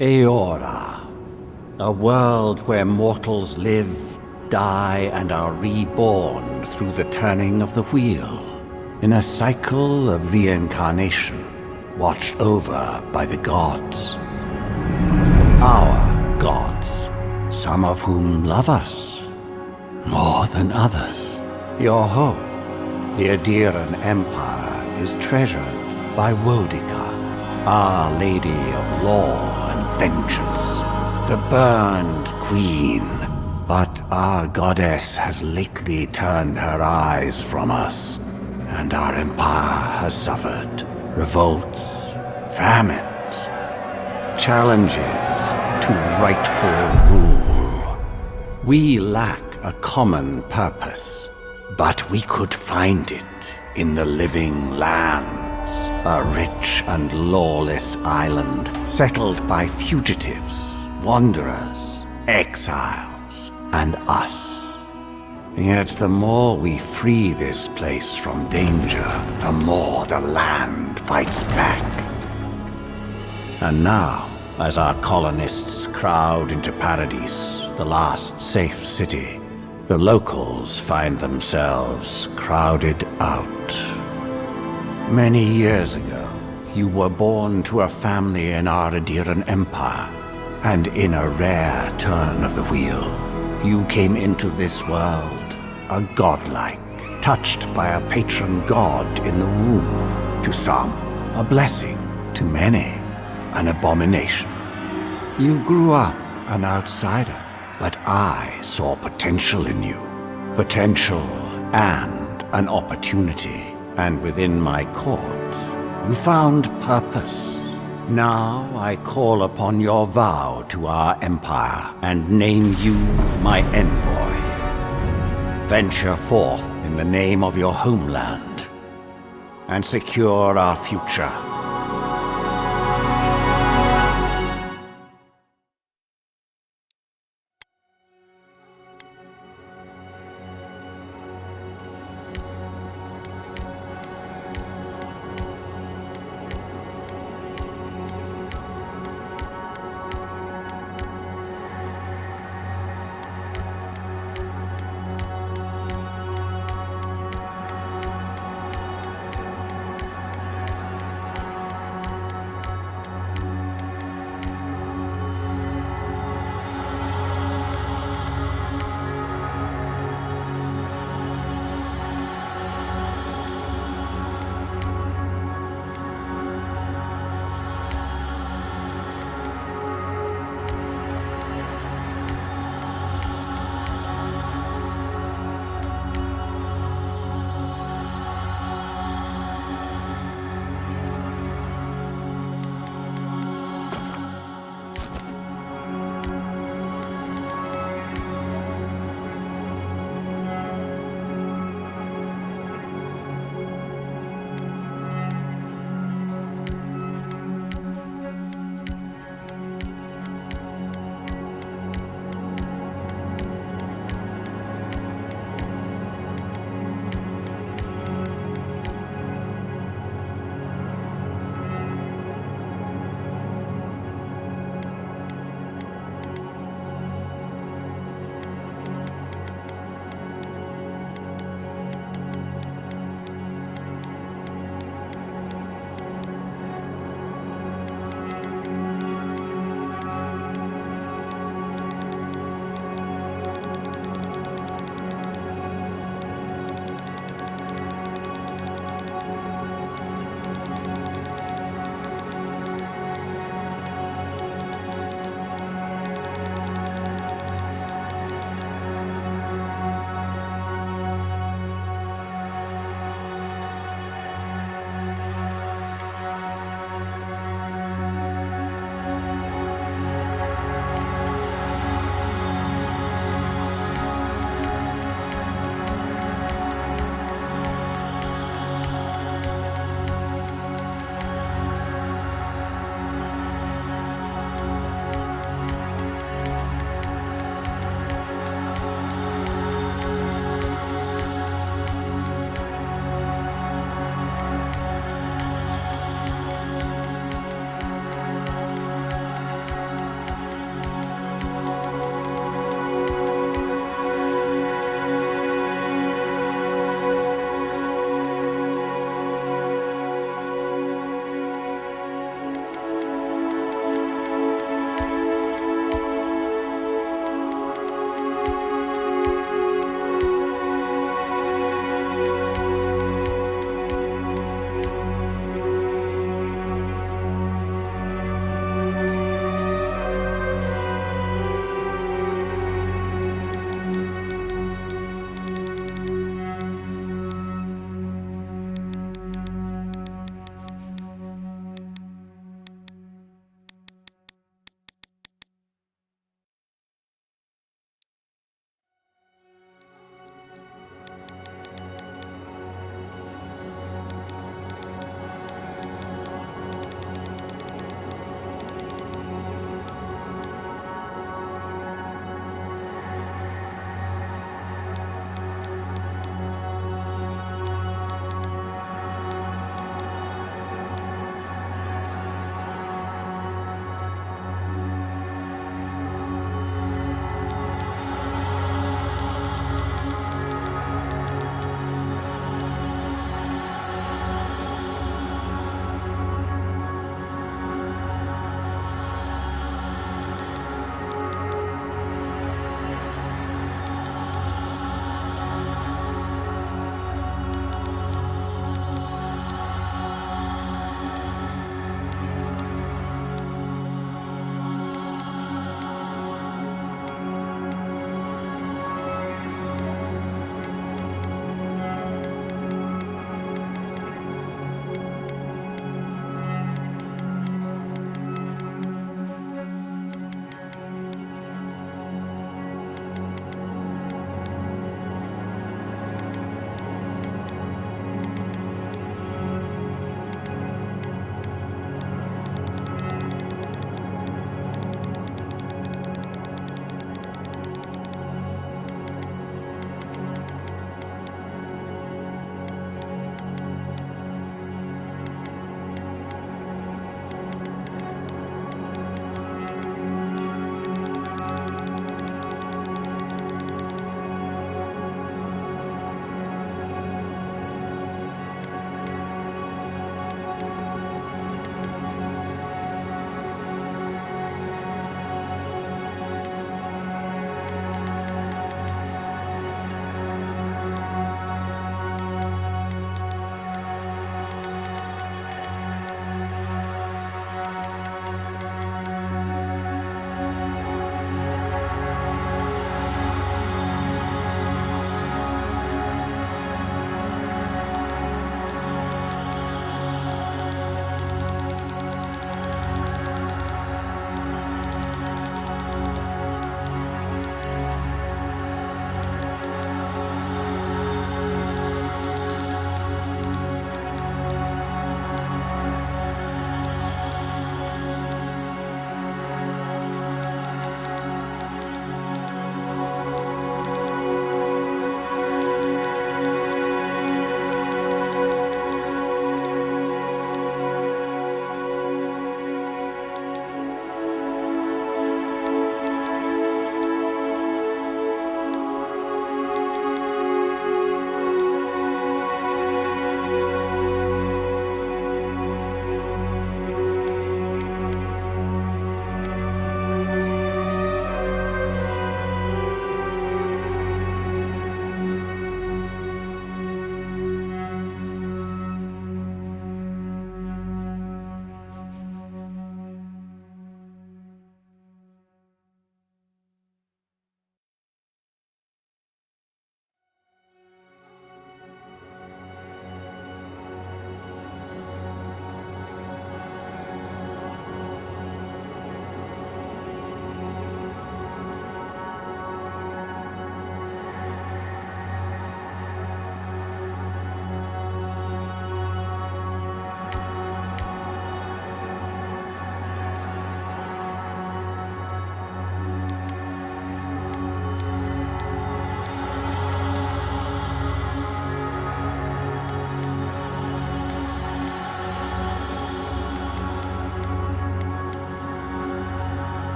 Eora, a world where mortals live, die, and are reborn through the turning of the wheel, in a cycle of reincarnation, watched over by the gods. Our gods, some of whom love us more than others. Your home, the Adiran Empire, is treasured by Wodica, Our Lady of Law and Vengeance, the Burned Queen. But our goddess has lately turned her eyes from us, and our empire has suffered revolts, famines, challenges to rightful rule. We lack a common purpose, but we could find it in the living lands, a rich and lawless island settled by fugitives, wanderers, exiles, and us. Yet the more we free this place from danger, the more the land fights back. And now, as our colonists crowd into Paradise, the last safe city, the locals find themselves crowded out. Many years ago, you were born to a family in our Adiran Empire, and in a rare turn of the wheel, you came into this world, a godlike, touched by a patron god in the womb. To some, a blessing; to many, an abomination. You grew up an outsider, but I saw potential in you. Potential and an opportunity. And within my court, you found purpose. Now I call upon your vow to our empire and name you my envoy. Venture forth in the name of your homeland and secure our future.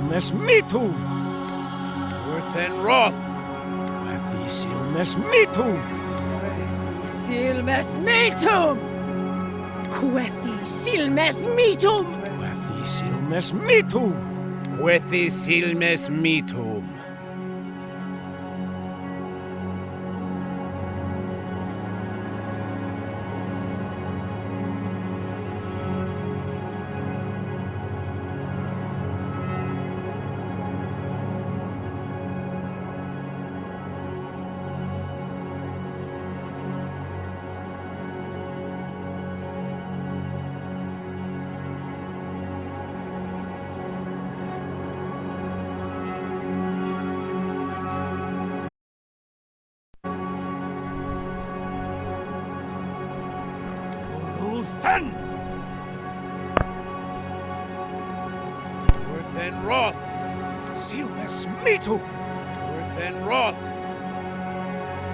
Silmes mitum! Worth and Wroth! Quefi silmes mitum! Silmes mitum! Quethi silmes mitum! Quefi silmes mitum! Quethi Silmes Mitum! Luthen! Worth and Wroth! Silmes mitum! Worth and Wroth!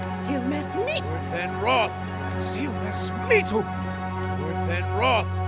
Silmes mitum! Worth and Wroth! Silmes mitum! Worth and Wroth!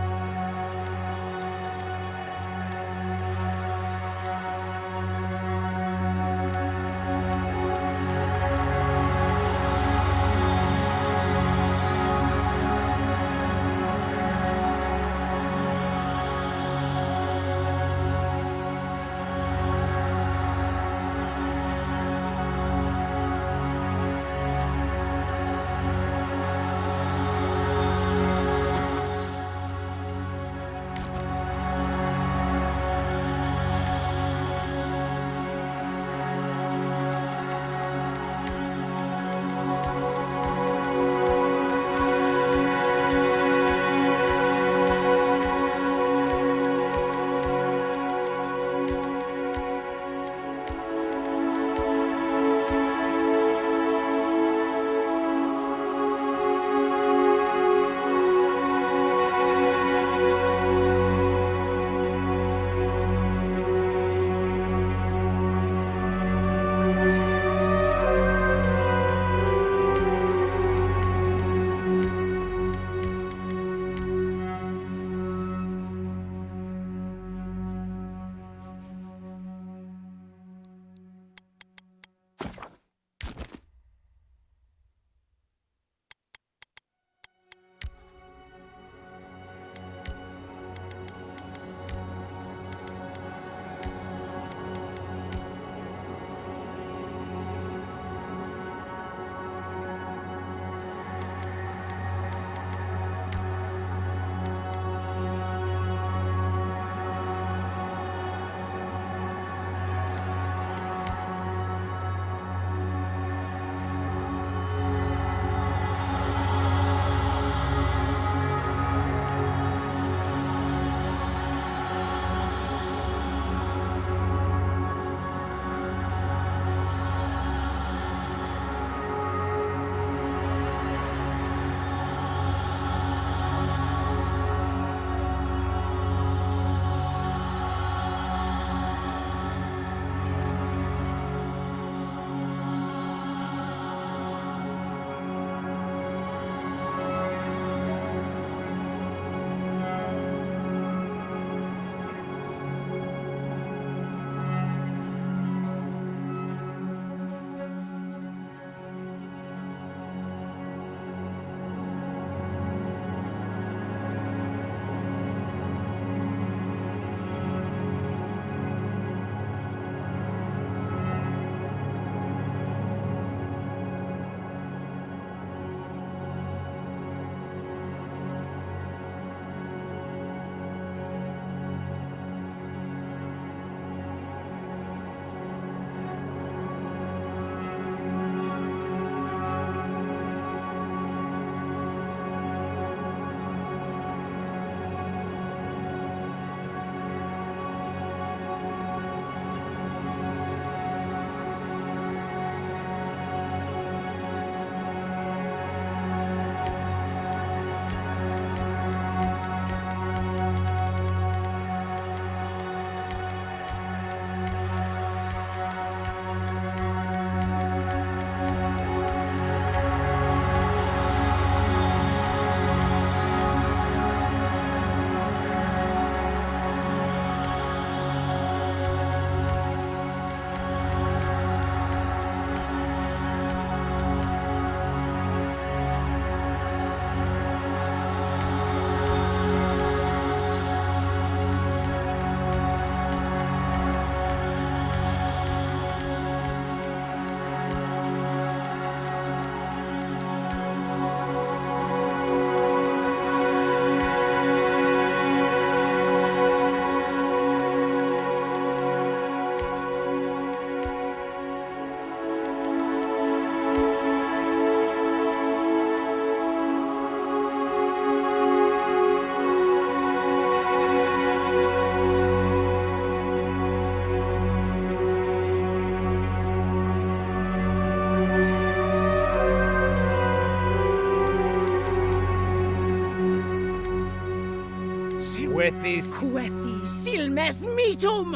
Quethis. Quethi silmes metum!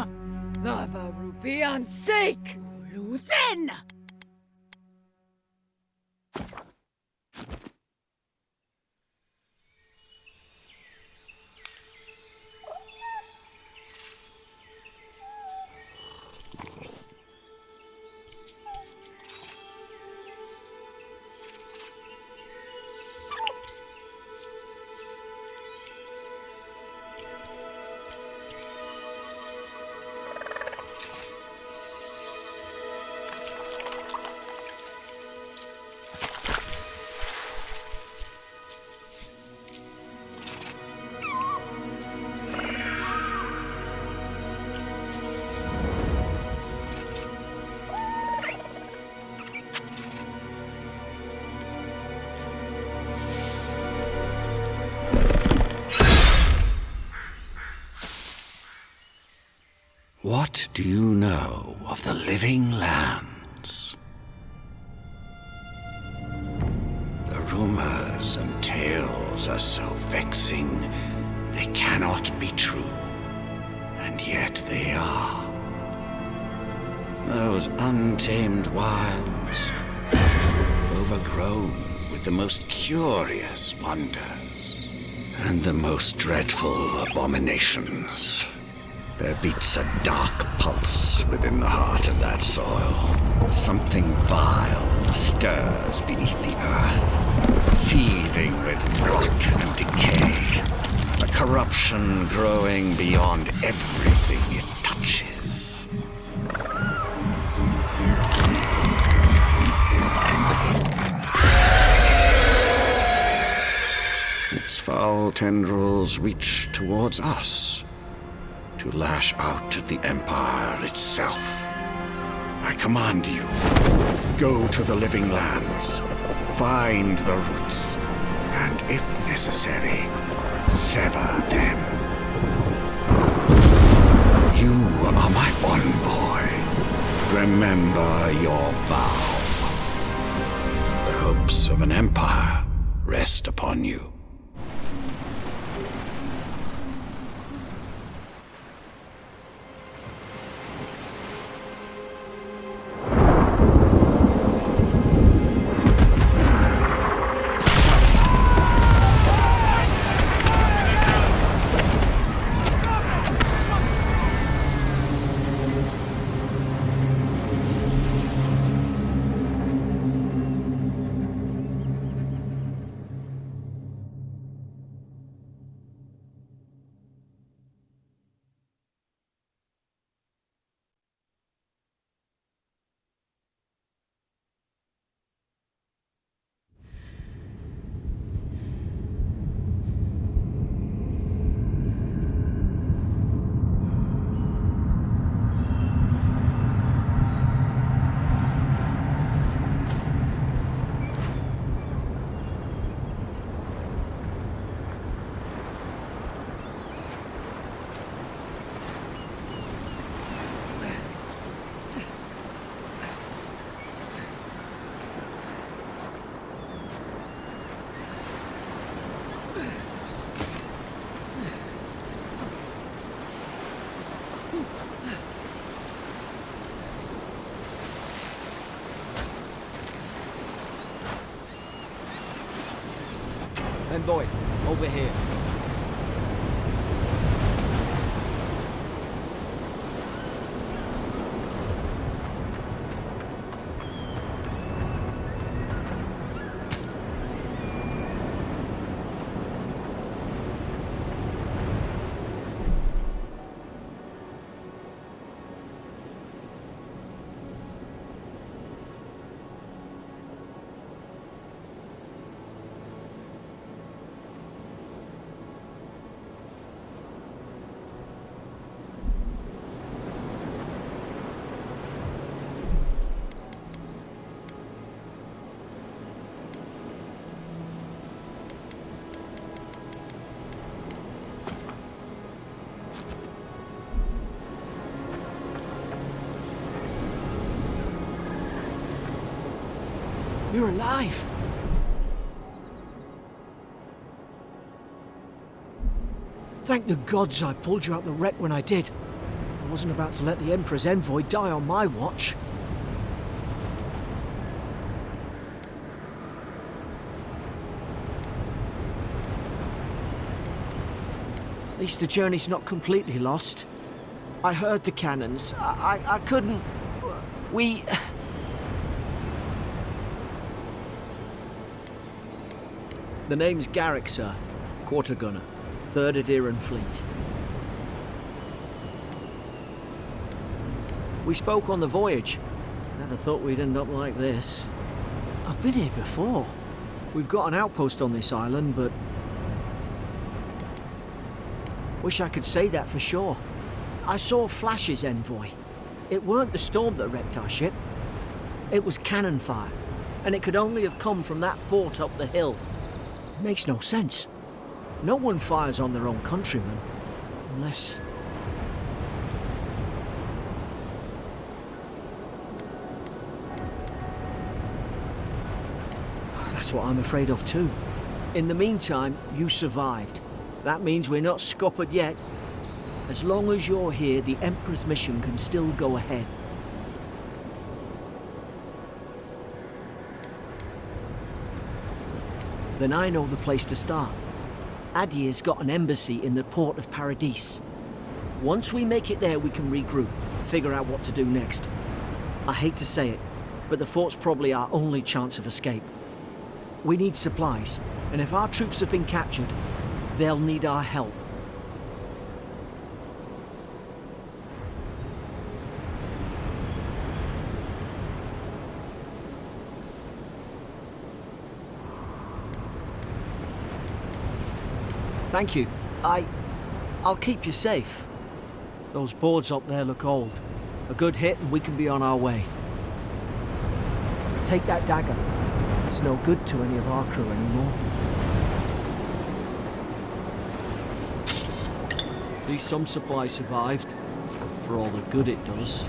Lava rubian sake! Luthen! What do you know of the living lands? The rumors and tales are so vexing, they cannot be true, and yet they are. Those untamed wilds, overgrown with the most curious wonders and the most dreadful abominations. There beats a dark pulse within the heart of that soil. Something vile stirs beneath the earth, seething with rot and decay. A corruption growing beyond everything it touches. Its foul tendrils reach towards us, to lash out at the Empire itself. I command you, go to the living lands, find the roots, and if necessary, sever them. You are my envoy. Remember your vow. The hopes of an empire rest upon you. Envoy, over here. You're alive! Thank the gods I pulled you out the wreck when I did. I wasn't about to let the Emperor's envoy die on my watch. At least the journey's not completely lost. I heard the cannons. I couldn't... We... The name's Garrick, sir. Quarter gunner. 3rd Adiran Fleet. We spoke on the voyage. Never thought we'd end up like this. I've been here before. We've got an outpost on this island, but... Wish I could say that for sure. I saw flashes, envoy. It weren't the storm that wrecked our ship. It was cannon fire, and it could only have come from that fort up the hill. It makes no sense. No one fires on their own countrymen, unless... That's what I'm afraid of too. In the meantime, you survived. That means we're not scuppered yet. As long as you're here, the Emperor's mission can still go ahead. Then I know the place to start. Adir's got an embassy in the port of Paradis. Once we make it there, we can regroup, figure out what to do next. I hate to say it, but the fort's probably our only chance of escape. We need supplies, and if our troops have been captured, they'll need our help. Thank you. I'll keep you safe. Those boards up there look old. A good hit and we can be on our way. Take that dagger. It's no good to any of our crew anymore. At least some supply survived, for all the good it does.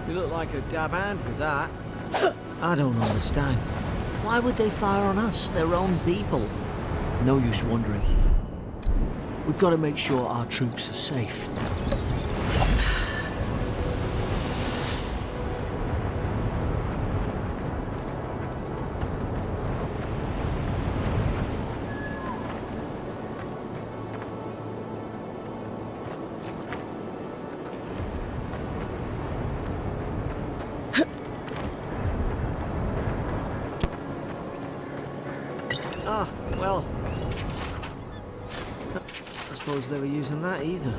You look like a dab hand with that. I don't understand. Why would they fire on us, their own people? No use wondering. We've got to make sure our troops are safe. Ah, well. I suppose they were using that either.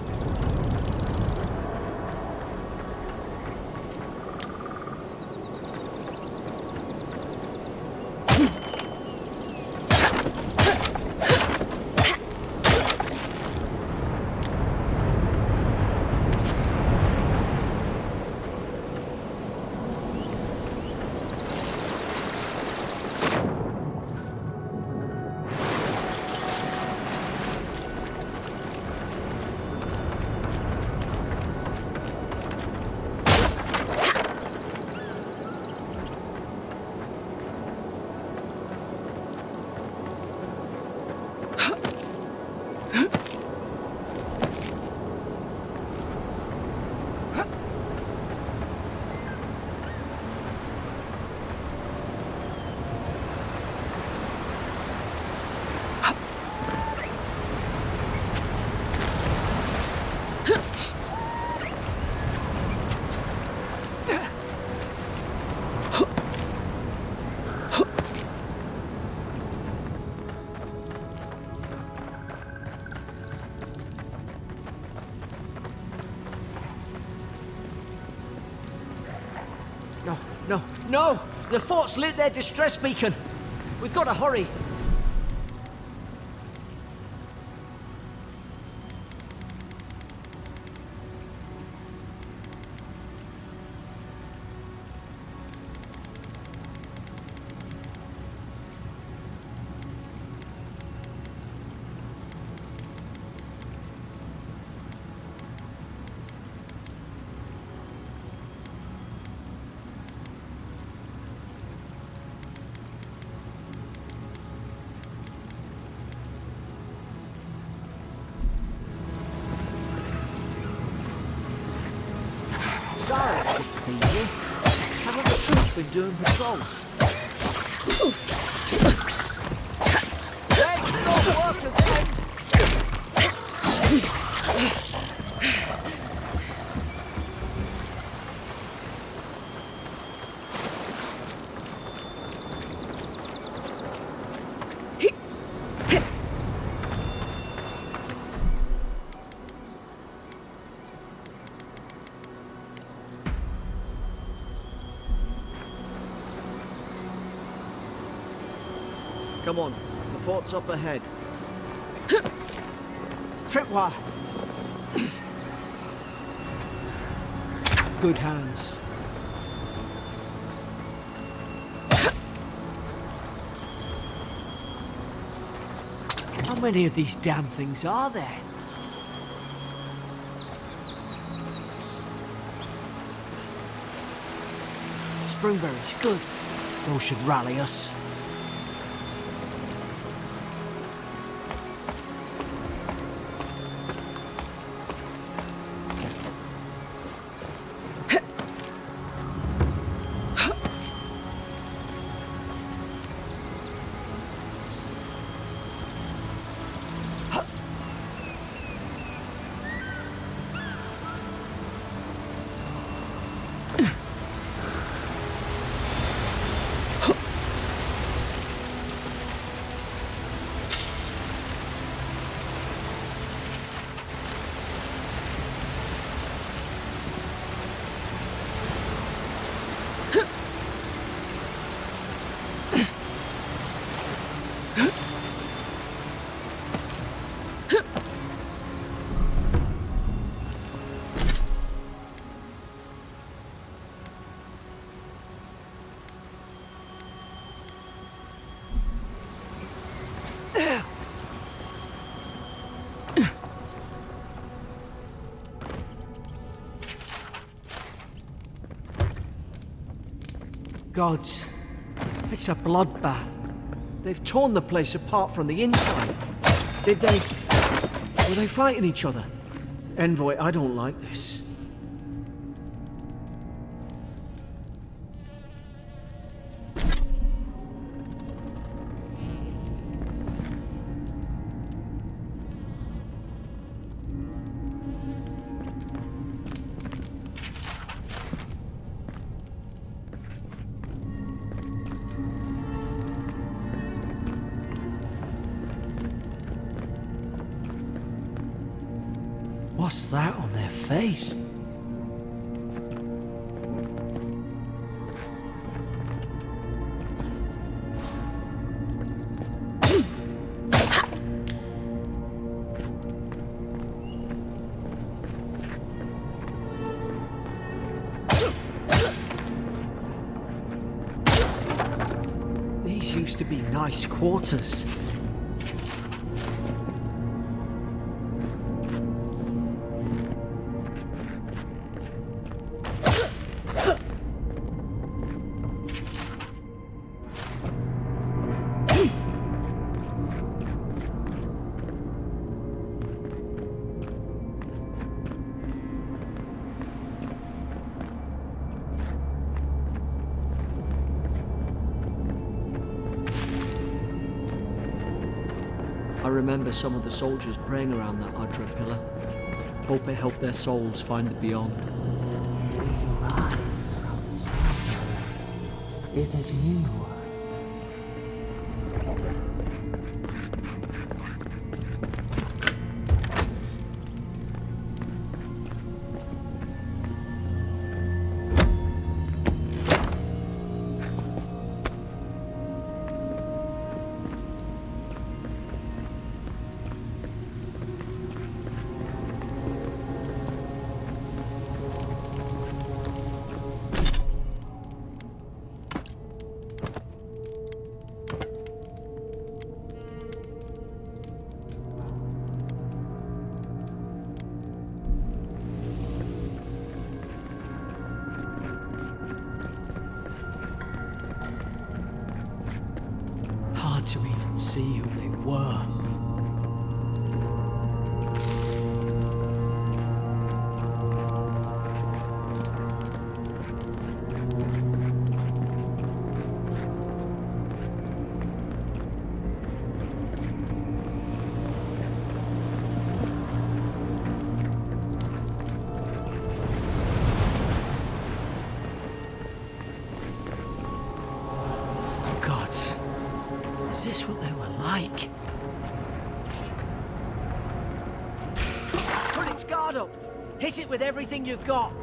No, no, no! The fort's lit their distress beacon. We've got to hurry. Sorry, people. Haven't the troops been doing patrols? Let's not work again! Come on, the fort's up ahead. Tripwire! Good hands. How many of these damn things are there? Springberries, good. Those should rally us. Gods, it's a bloodbath. They've torn the place apart from the inside. Were they fighting each other? Envoy, I don't like this. What's that on their face? These used to be nice quarters. I remember some of the soldiers praying around that Adra pillar. Hope it helped their souls find the beyond. Rise, is it you? and see who they were. Is this what they were like? Let's put its guard up. Hit it with everything you've got.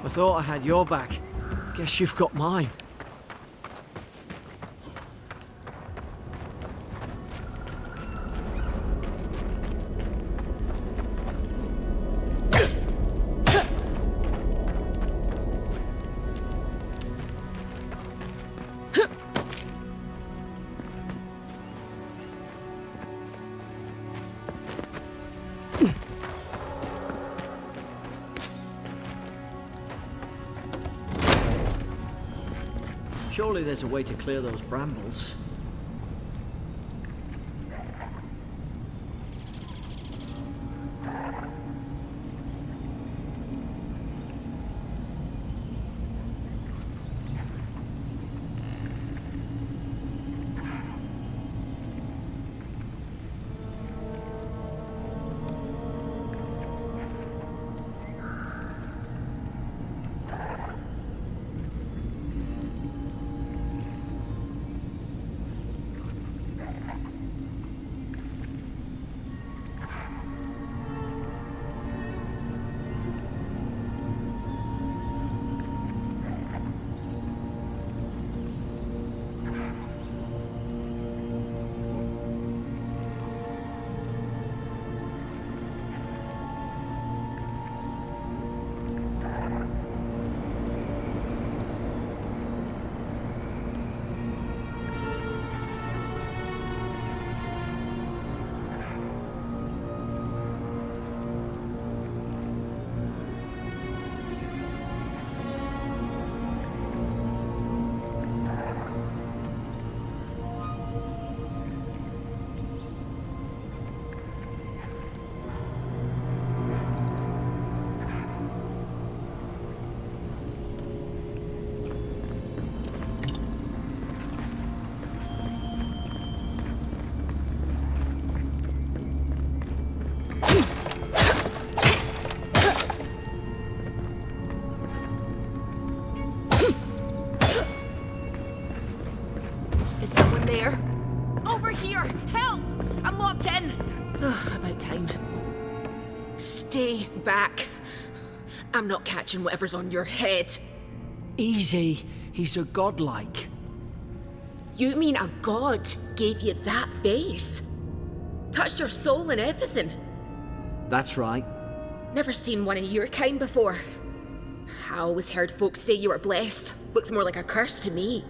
I thought I had your back. Guess you've got mine. Surely there's a way to clear those brambles. Is someone there? Over here! Help! I'm locked in! About time. Stay back. I'm not catching whatever's on your head. Easy. He's a godlike. You mean a god gave you that face? Touched your soul and everything? That's right. Never seen one of your kind before. I always heard folks say you were blessed. Looks more like a curse to me.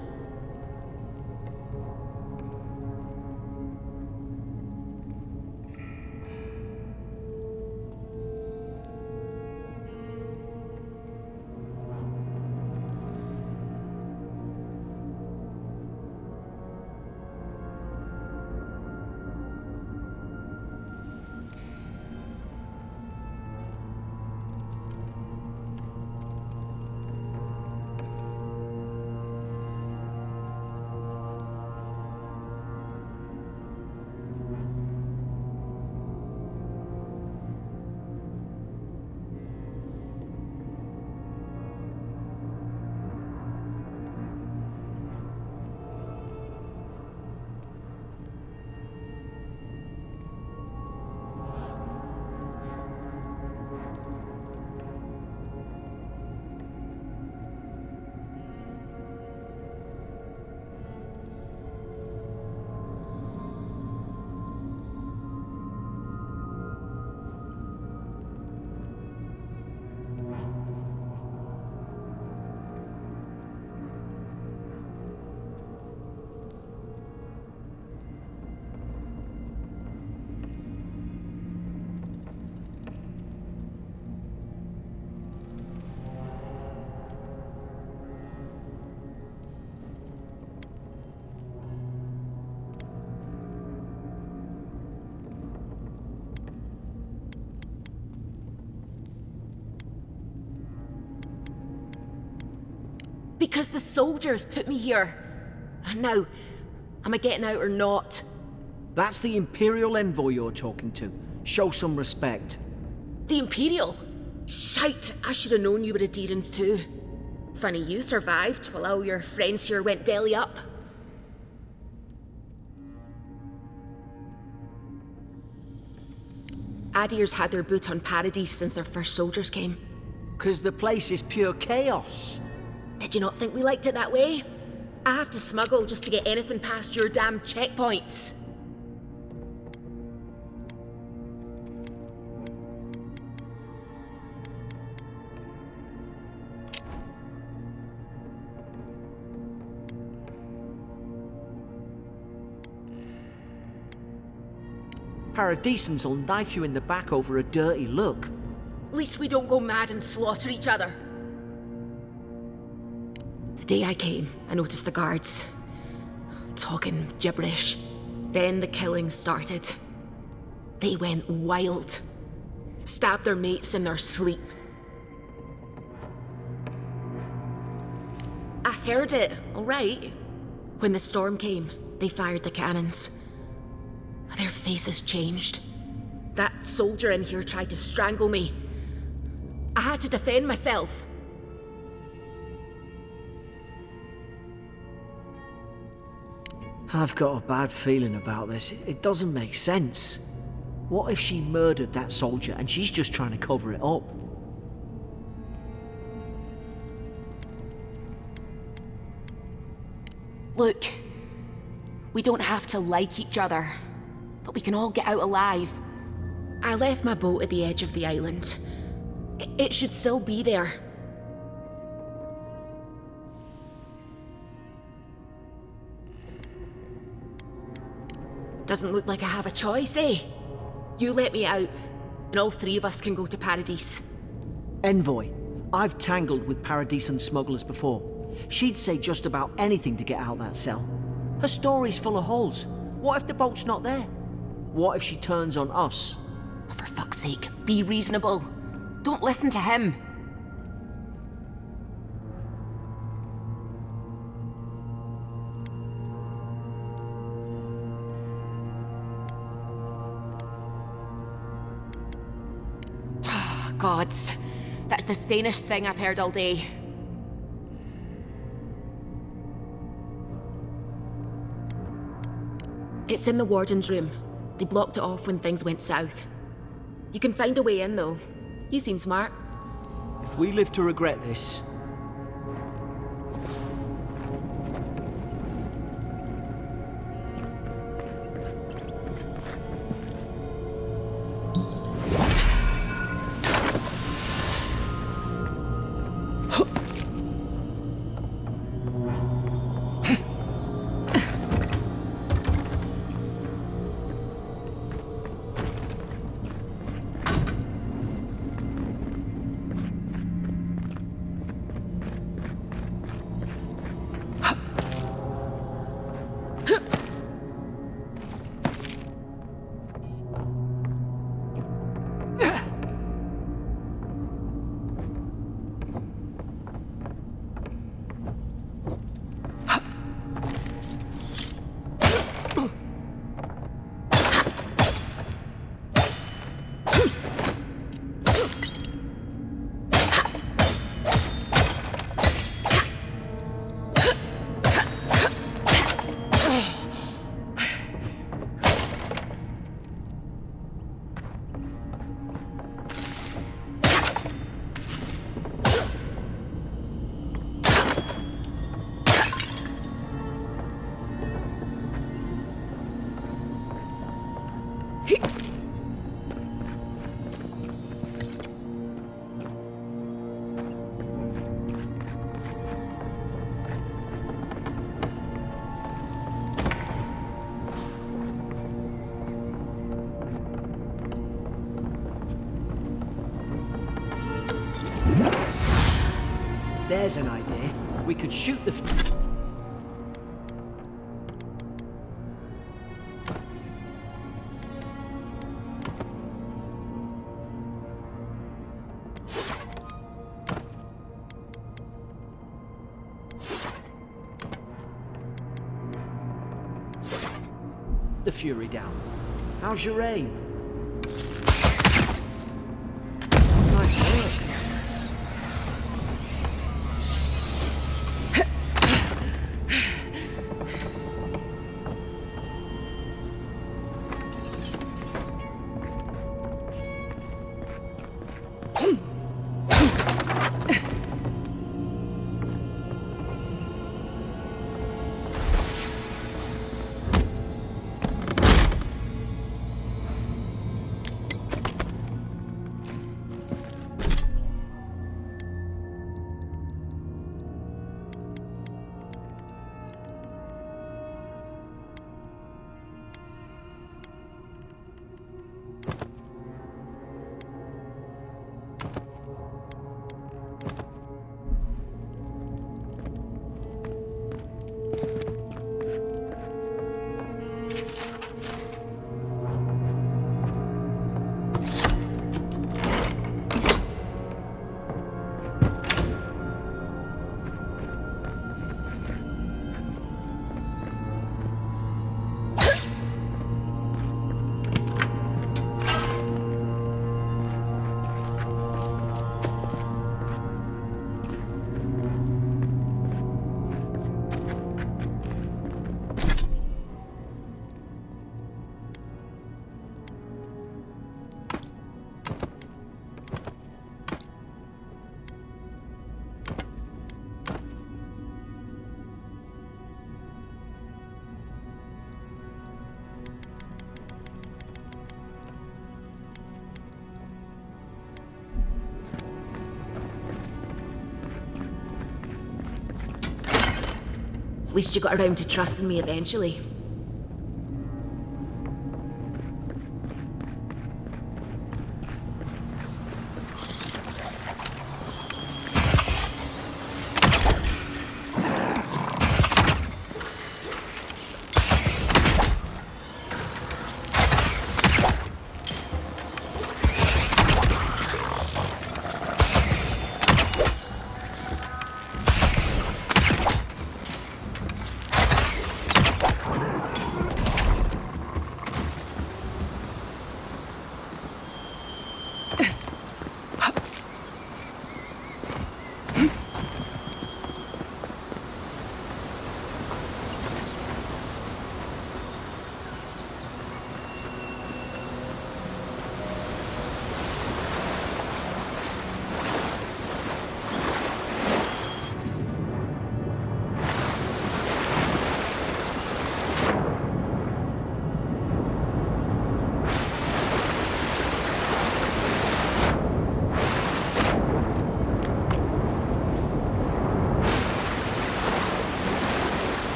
Because the soldiers put me here. Now, am I getting out or not? That's the Imperial envoy you're talking to. Show some respect. The Imperial? Shite, I should have known you were Adherents too. Funny you survived while all your friends here went belly up. Adir's had their boot on Paradise since their first soldiers came. 'Cause the place is pure chaos. Did you not think we liked it that way? I have to smuggle just to get anything past your damn checkpoints. Paradisans will knife you in the back over a dirty look. At least we don't go mad and slaughter each other. The day I came, I noticed the guards talking gibberish. Then the killing started. They went wild. Stabbed their mates in their sleep. I heard it, all right. When the storm came, they fired the cannons. Their faces changed. That soldier in here tried to strangle me. I had to defend myself. I've got a bad feeling about this. It doesn't make sense. What if she murdered that soldier and she's just trying to cover it up? Look, we don't have to like each other, but we can all get out alive. I left my boat at the edge of the island. It should still be there. Doesn't look like I have a choice, eh? You let me out, and all three of us can go to Paradise. Envoy, I've tangled with Paradisan smugglers before. She'd say just about anything to get out that cell. Her story's full of holes. What if the boat's not there? What if she turns on us? For fuck's sake, be reasonable. Don't listen to him. Gods, that's the sanest thing I've heard all day. It's in the warden's room. They blocked it off when things went south. You can find a way in, though. You seem smart. If we live to regret this... There's an idea. We could shoot the... the Fury down. How's your aim? Nice work. At least you got around to trusting me eventually.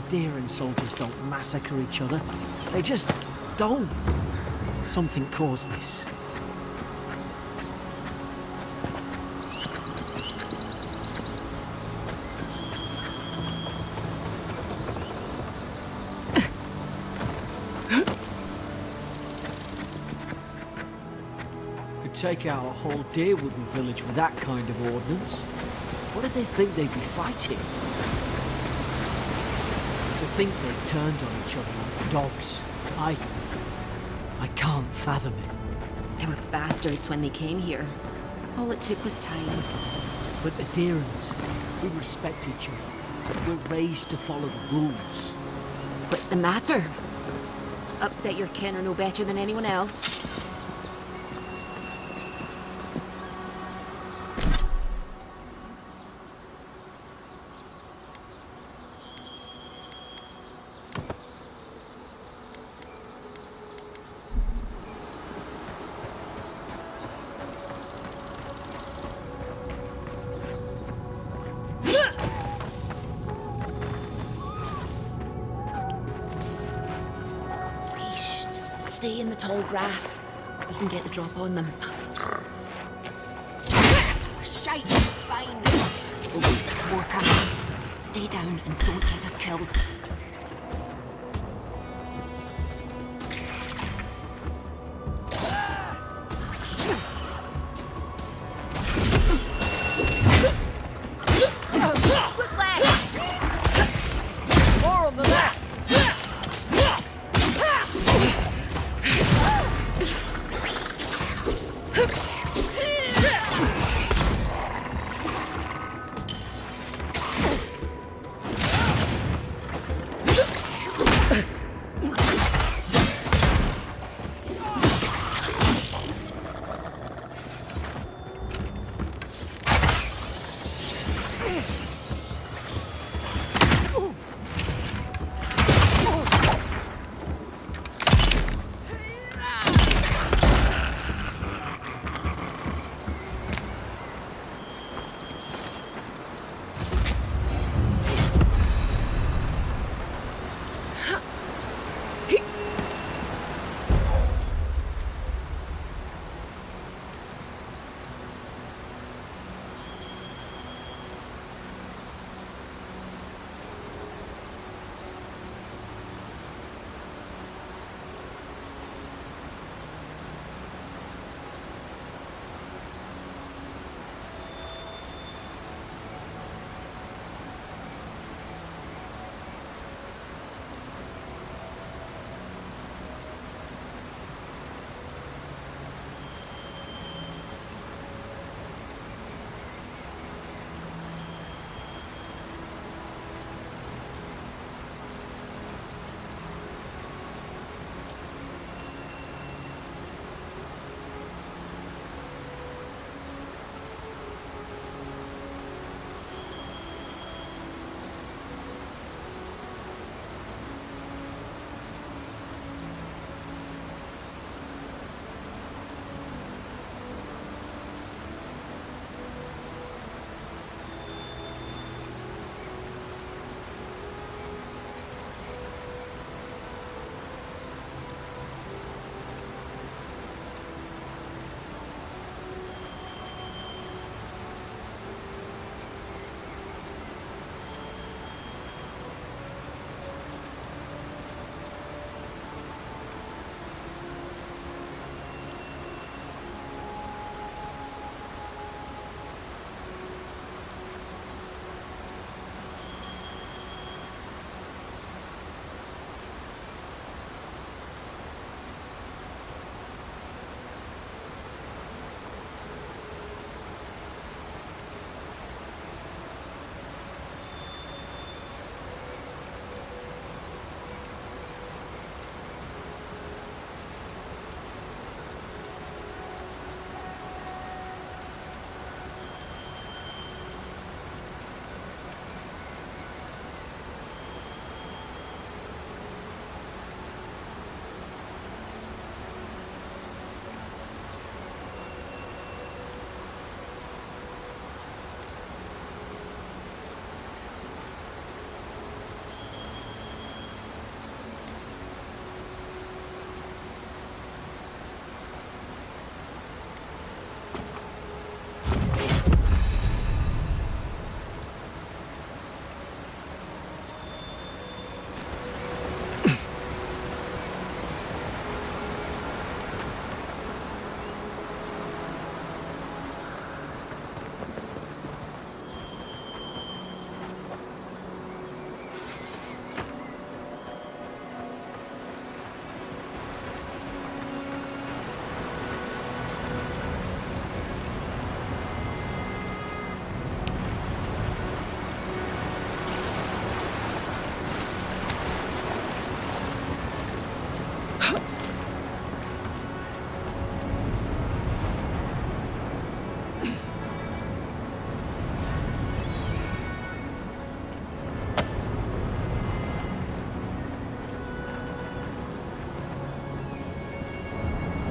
Daring soldiers don't massacre each other. They just don't. Something caused this. Could take out a whole Deerwood village with that kind of ordnance. What did they think they'd be fighting? To think they turned on each other like dogs. I can't fathom it. They were bastards when they came here. All it took was time. But the Deerans, we respect each other. We're raised to follow the rules. What's the matter? Upset your kin are no better than anyone else. Stay in the tall grass. We can get the drop on them. Shite! Fine! Oh, more coming. Stay down and don't get us killed.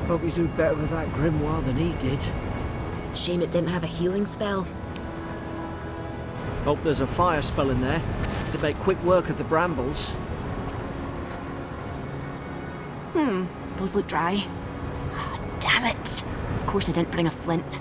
Hope you do better with that grimoire than he did. Shame it didn't have a healing spell. Hope there's a fire spell in there to make quick work of the brambles. Those look dry. Ah, damn it! Of course I didn't bring a flint.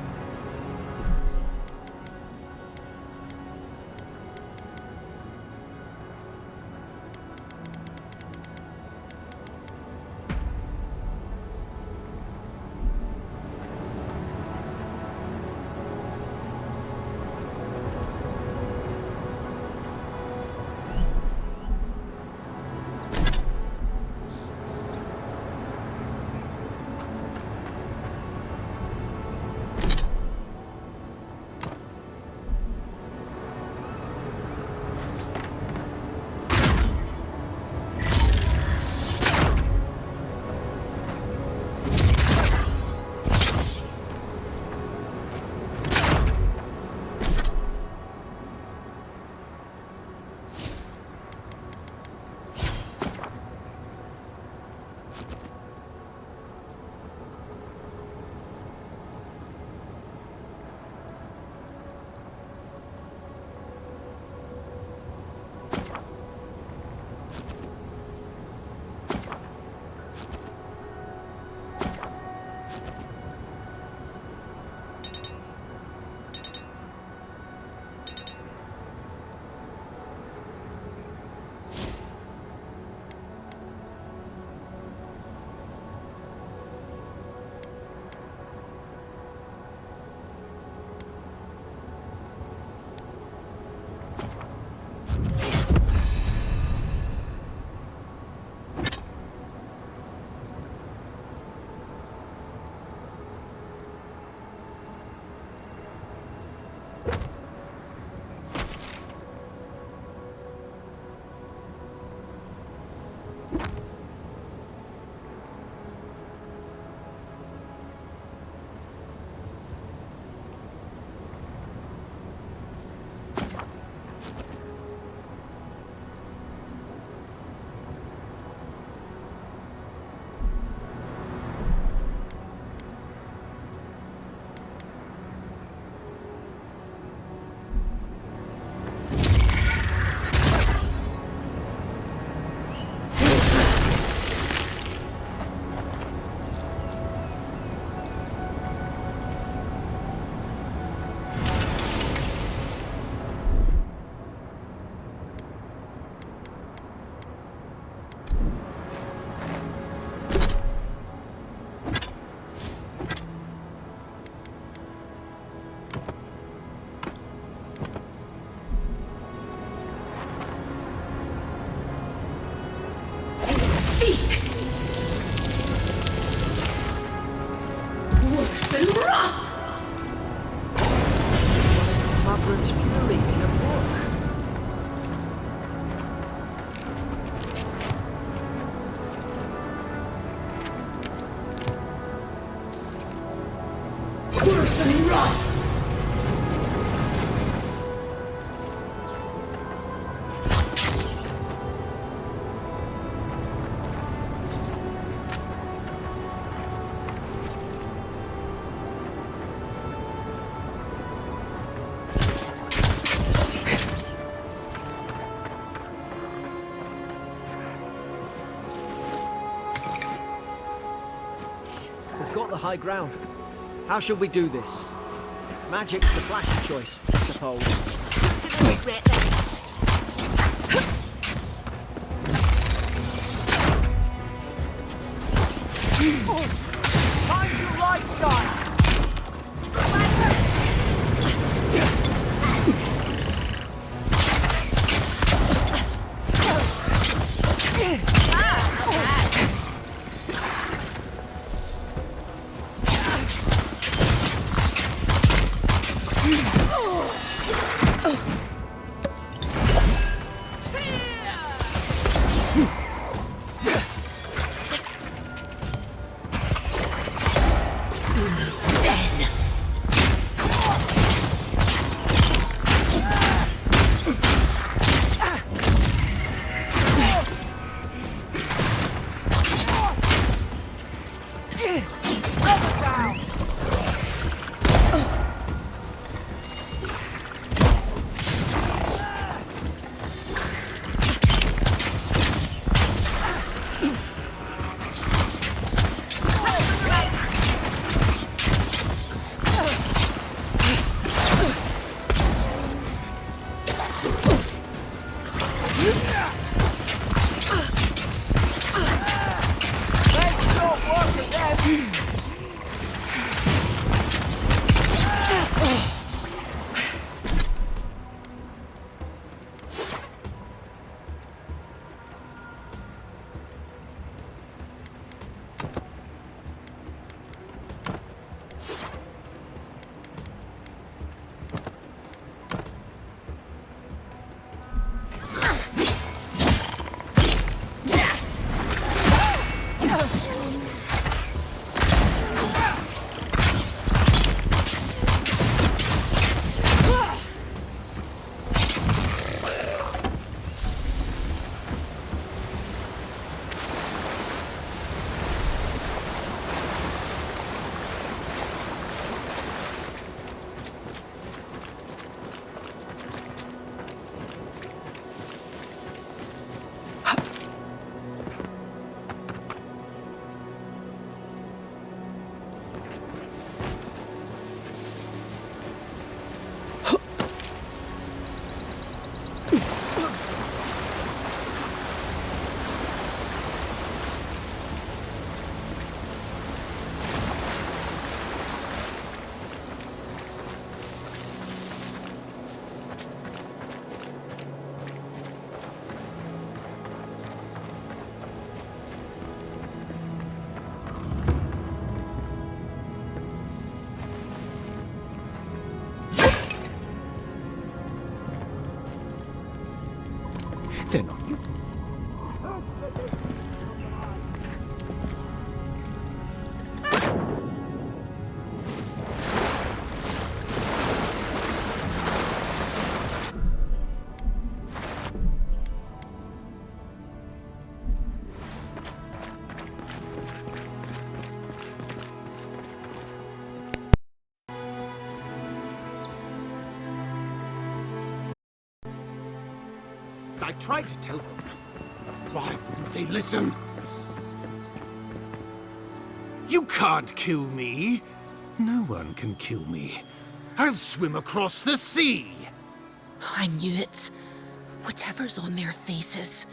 Fury in a book. Worse than rough! We've got the high ground. How should we do this? Magic's the flashy choice, I suppose. Gonna regret this. Find your light side! They're not. I tried to tell them. Why wouldn't they listen? You can't kill me. No one can kill me. I'll swim across the sea. I knew it. Whatever's on their faces,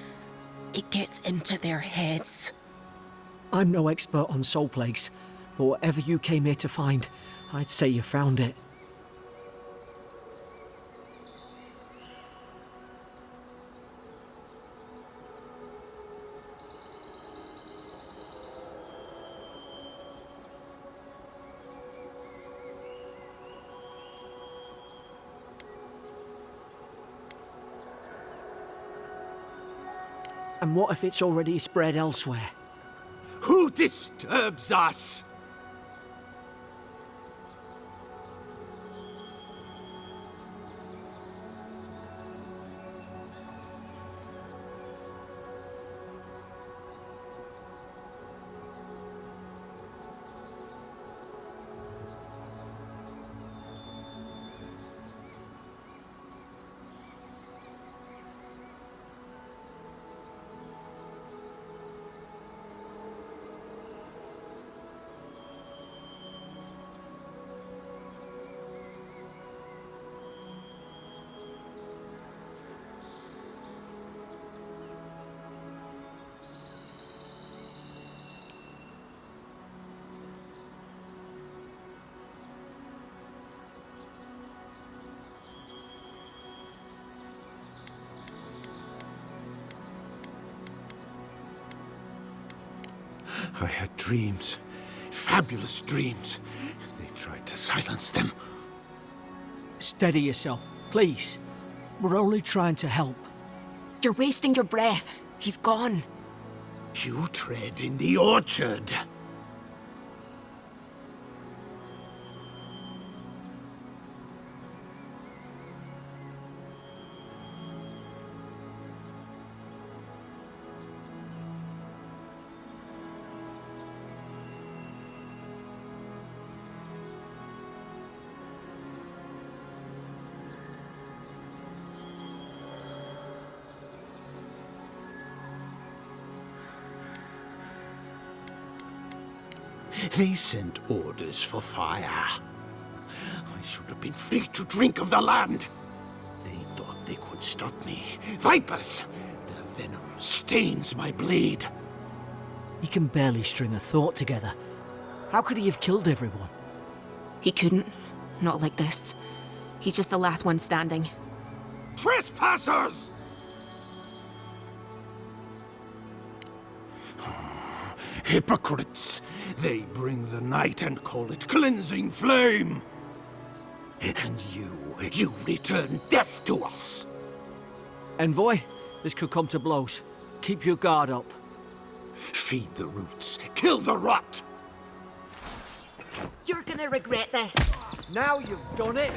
it gets into their heads. I'm no expert on soul plagues, but whatever you came here to find, I'd say you found it. And what if it's already spread elsewhere? Who disturbs us? I had dreams. Fabulous dreams. They tried to silence them. Steady yourself, please. We're only trying to help. You're wasting your breath. He's gone. You tread in the orchard. They sent orders for fire. I should have been free to drink of the land. They thought they could stop me. Vipers! Their venom stains my blade. He can barely string a thought together. How could he have killed everyone? He couldn't. Not like this. He's just the last one standing. Trespassers! Hypocrites! They bring the night and call it cleansing flame! And you return death to us! Envoy, this could come to blows. Keep your guard up. Feed the roots, kill the rot! You're gonna regret this. Now you've done it!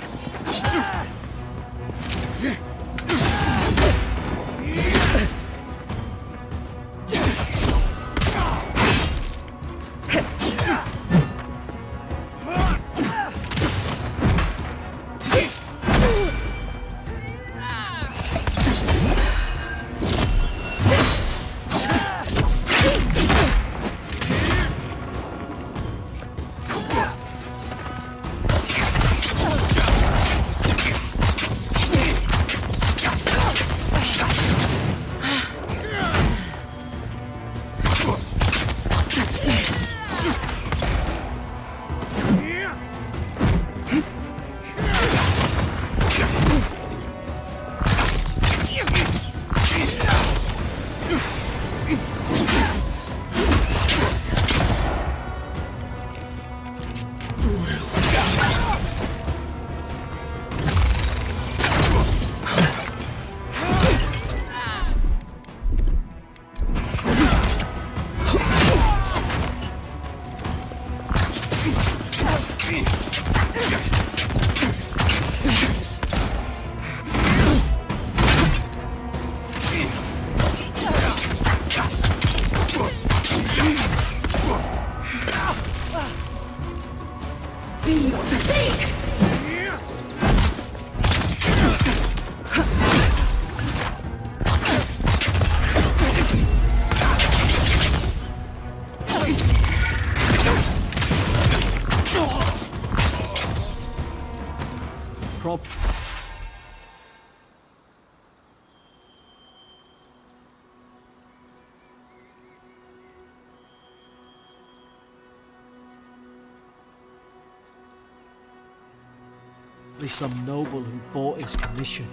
Some noble who bought his commission.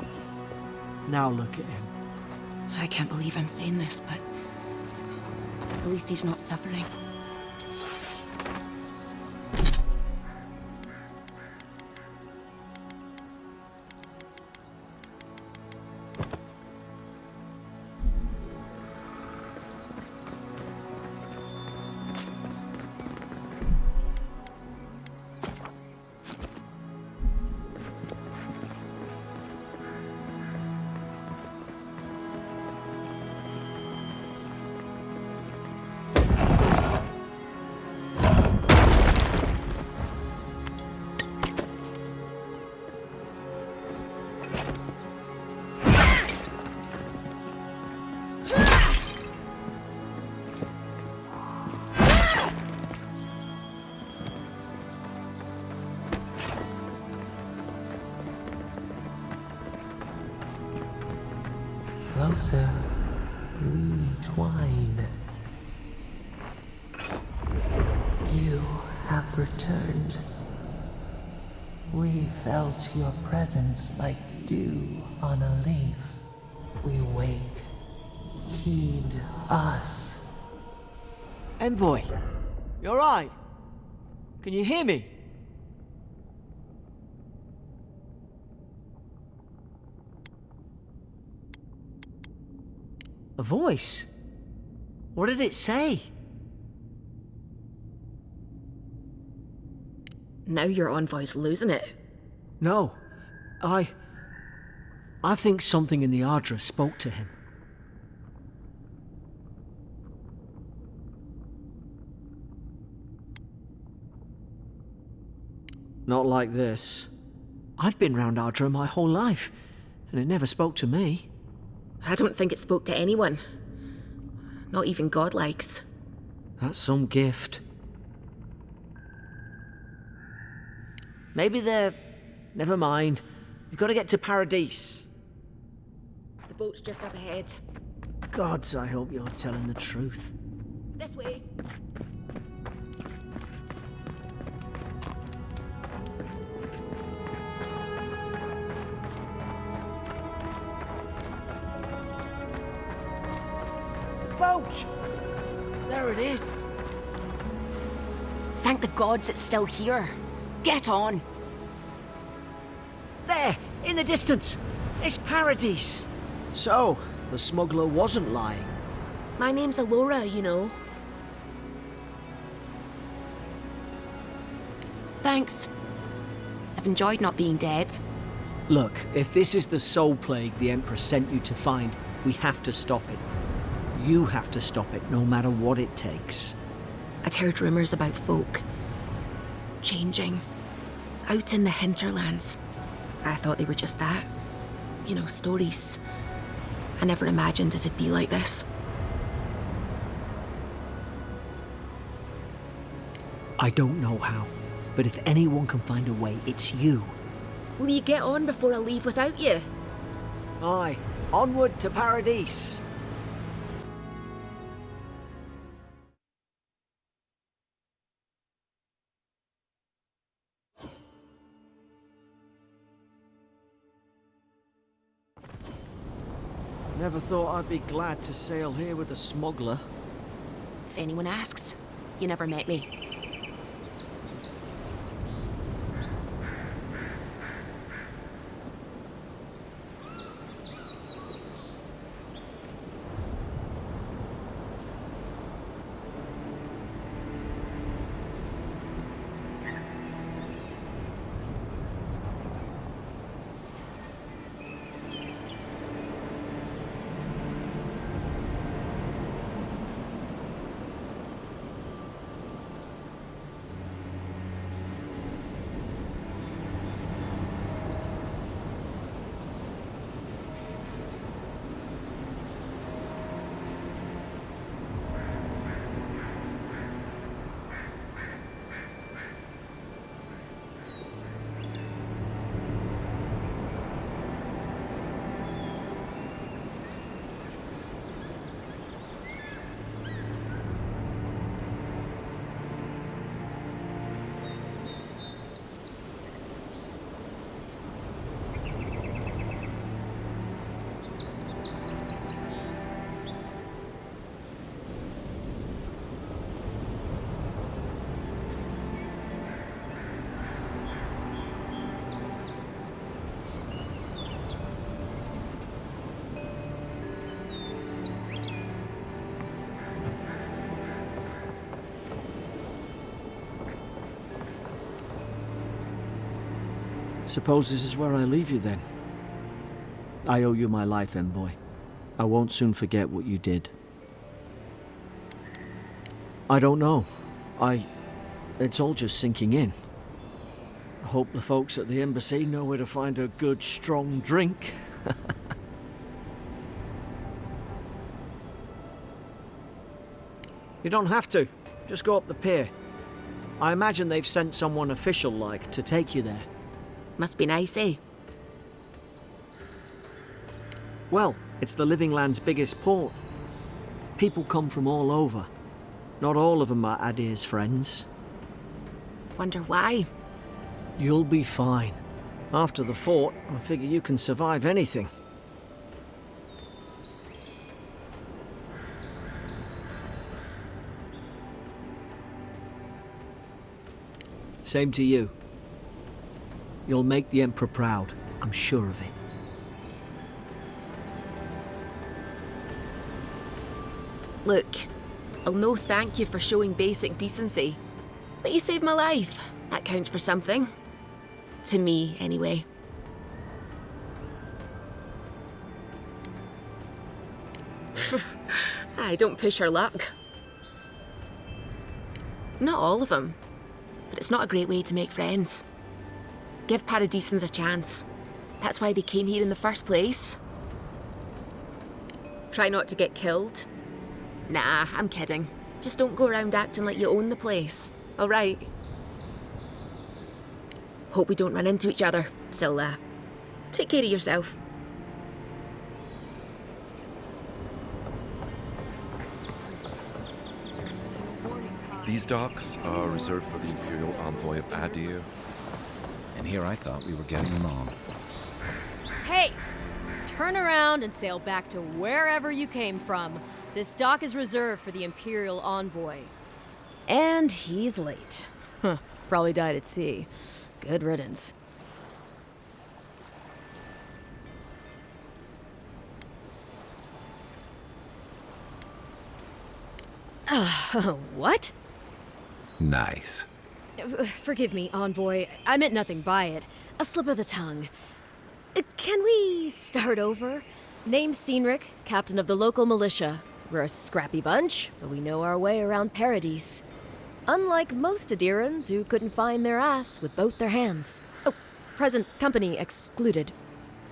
Now look at him. I can't believe I'm saying this, but at least he's not suffering. Closer we twine. You have returned. We felt your presence like dew on a leaf. We wake. Heed us. Envoy, you alright? Can you hear me? A voice? What did it say? Now your envoy's losing it. No, I think something in the Ardra spoke to him. Not like this. I've been round Ardra my whole life, and it never spoke to me. I don't think it spoke to anyone. Not even godlikes. That's some gift. Maybe they're... Never mind. We've got to get to Paradise. The boat's just up ahead. Gods, I hope you're telling the truth. This way. Boat! There it is. Thank the gods it's still here. Get on. There, in the distance. It's Paradise. So, the smuggler wasn't lying. My name's Alora, you know. Thanks. I've enjoyed not being dead. Look, if this is the soul plague the Empress sent you to find, we have to stop it. You have to stop it, no matter what it takes. I'd heard rumours about folk changing out in the hinterlands. I thought they were just that. You know, stories. I never imagined it'd be like this. I don't know how, but if anyone can find a way, it's you. Will you get on before I leave without you? Aye, onward to Paradise. Never thought I'd be glad to sail here with a smuggler. If anyone asks, you never met me. Suppose this is where I leave you then. I owe you my life, Envoy. I won't soon forget what you did. I don't know. It's all just sinking in. I hope the folks at the embassy know where to find a good, strong drink. You don't have to. Just go up the pier. I imagine they've sent someone official-like to take you there. Must be nice, eh? Well, It's the Living Land's biggest port. People come from all over. Not all of them are Adir's friends. Wonder why? You'll be fine. After the fort, I figure you can survive anything. Same to you. You'll make the Emperor proud, I'm sure of it. Look, I'll no thank you for showing basic decency. But you saved my life. That counts for something. To me, anyway. I don't push her luck. Not all of them. But it's not a great way to make friends. Give Paradisans a chance. That's why they came here in the first place. Try not to get killed. Nah, I'm kidding. Just don't go around acting like you own the place. All right? Hope we don't run into each other. Still, take care of yourself. These docks are reserved for the Imperial Envoy of Adir. And here I thought we were getting along. Hey! Turn around and sail back to wherever you came from. This dock is reserved for the Imperial Envoy. And he's late. Huh, probably died at sea. Good riddance. What? Nice. Forgive me, Envoy. I meant nothing by it. A slip of the tongue. Can we start over? Name's Cynric, captain of the local militia. We're a scrappy bunch, but we know our way around Paradise. Unlike most Adirans who couldn't find their ass with both their hands. Oh, present company excluded.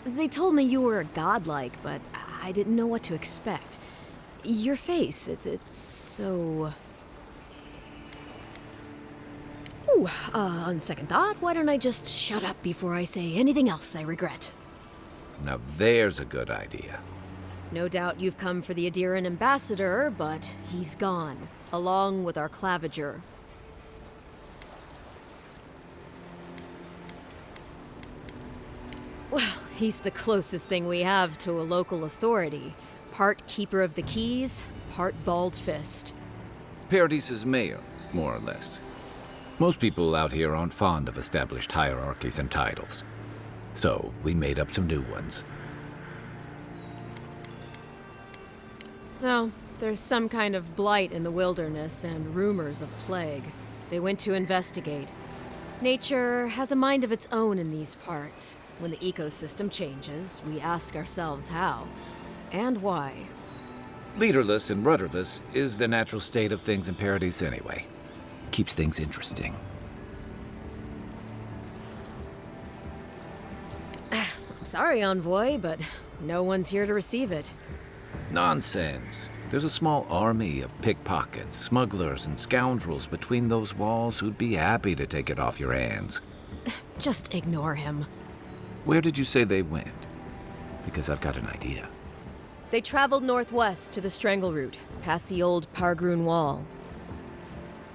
They told me you were godlike, but I didn't know what to expect. Your face, it's so... Ooh, on second thought, why don't I just shut up before I say anything else I regret? Now there's a good idea. No doubt you've come for the Adiran ambassador, but he's gone, along with our claviger. Well, he's the closest thing we have to a local authority. Part keeper of the keys, part bald fist. Paradise's mayor, more or less. Most people out here aren't fond of established hierarchies and titles. So, we made up some new ones. Well, there's some kind of blight in the wilderness and rumors of plague. They went to investigate. Nature has a mind of its own in these parts. When the ecosystem changes, we ask ourselves how and why. Leaderless and rudderless is the natural state of things in Paradise anyway. Keeps things interesting. I'm sorry, Envoy, but no one's here to receive it. Nonsense. There's a small army of pickpockets, smugglers, and scoundrels between those walls who'd be happy to take it off your hands. Just ignore him. Where did you say they went? Because I've got an idea. They traveled northwest to the Strangle Route, past the old Pargroon Wall.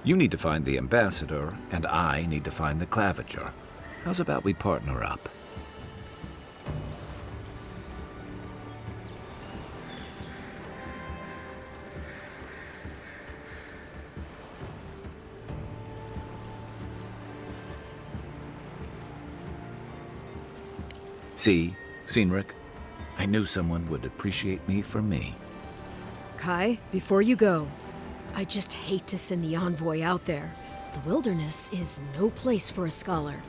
You need to find the ambassador, and I need to find the claviger. How's about we partner up? See, Cynric, I knew someone would appreciate me for me. Kai, before you go, I just hate to send the envoy out there. The wilderness is no place for a scholar.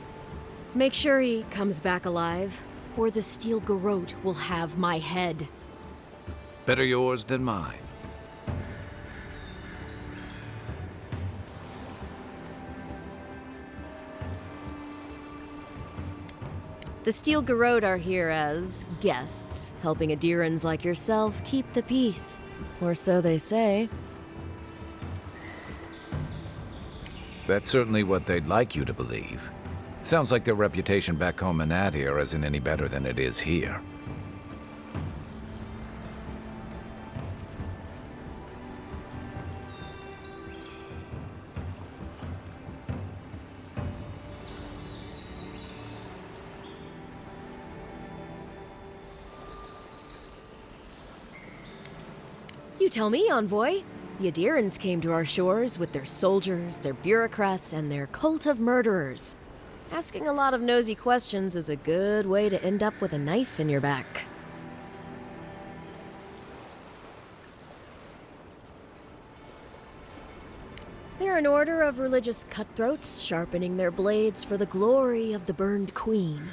Make sure he comes back alive, or the Steel Garrote will have my head. Better yours than mine. The Steel Garrote are here as guests, helping Adirans like yourself keep the peace. Or so they say. That's certainly what they'd like you to believe. Sounds like their reputation back home in Adir isn't any better than it is here. You tell me, Envoy. The Adirans came to our shores with their soldiers, their bureaucrats, and their cult of murderers. Asking a lot of nosy questions is a good way to end up with a knife in your back. They're an order of religious cutthroats, sharpening their blades for the glory of the burned queen.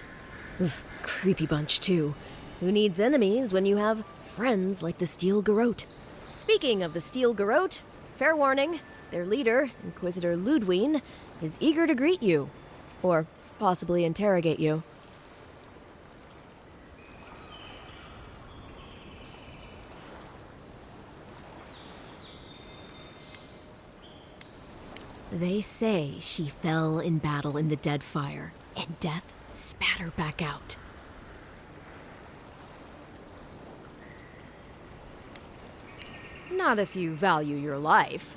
Ugh, creepy bunch, too. Who needs enemies when you have friends like the Steel Garrote? Speaking of the Steel Garrote, fair warning, their leader, Inquisitor Ludwine, is eager to greet you. Or possibly interrogate you. They say she fell in battle in the Deadfire, and death spat her back out. Not if you value your life.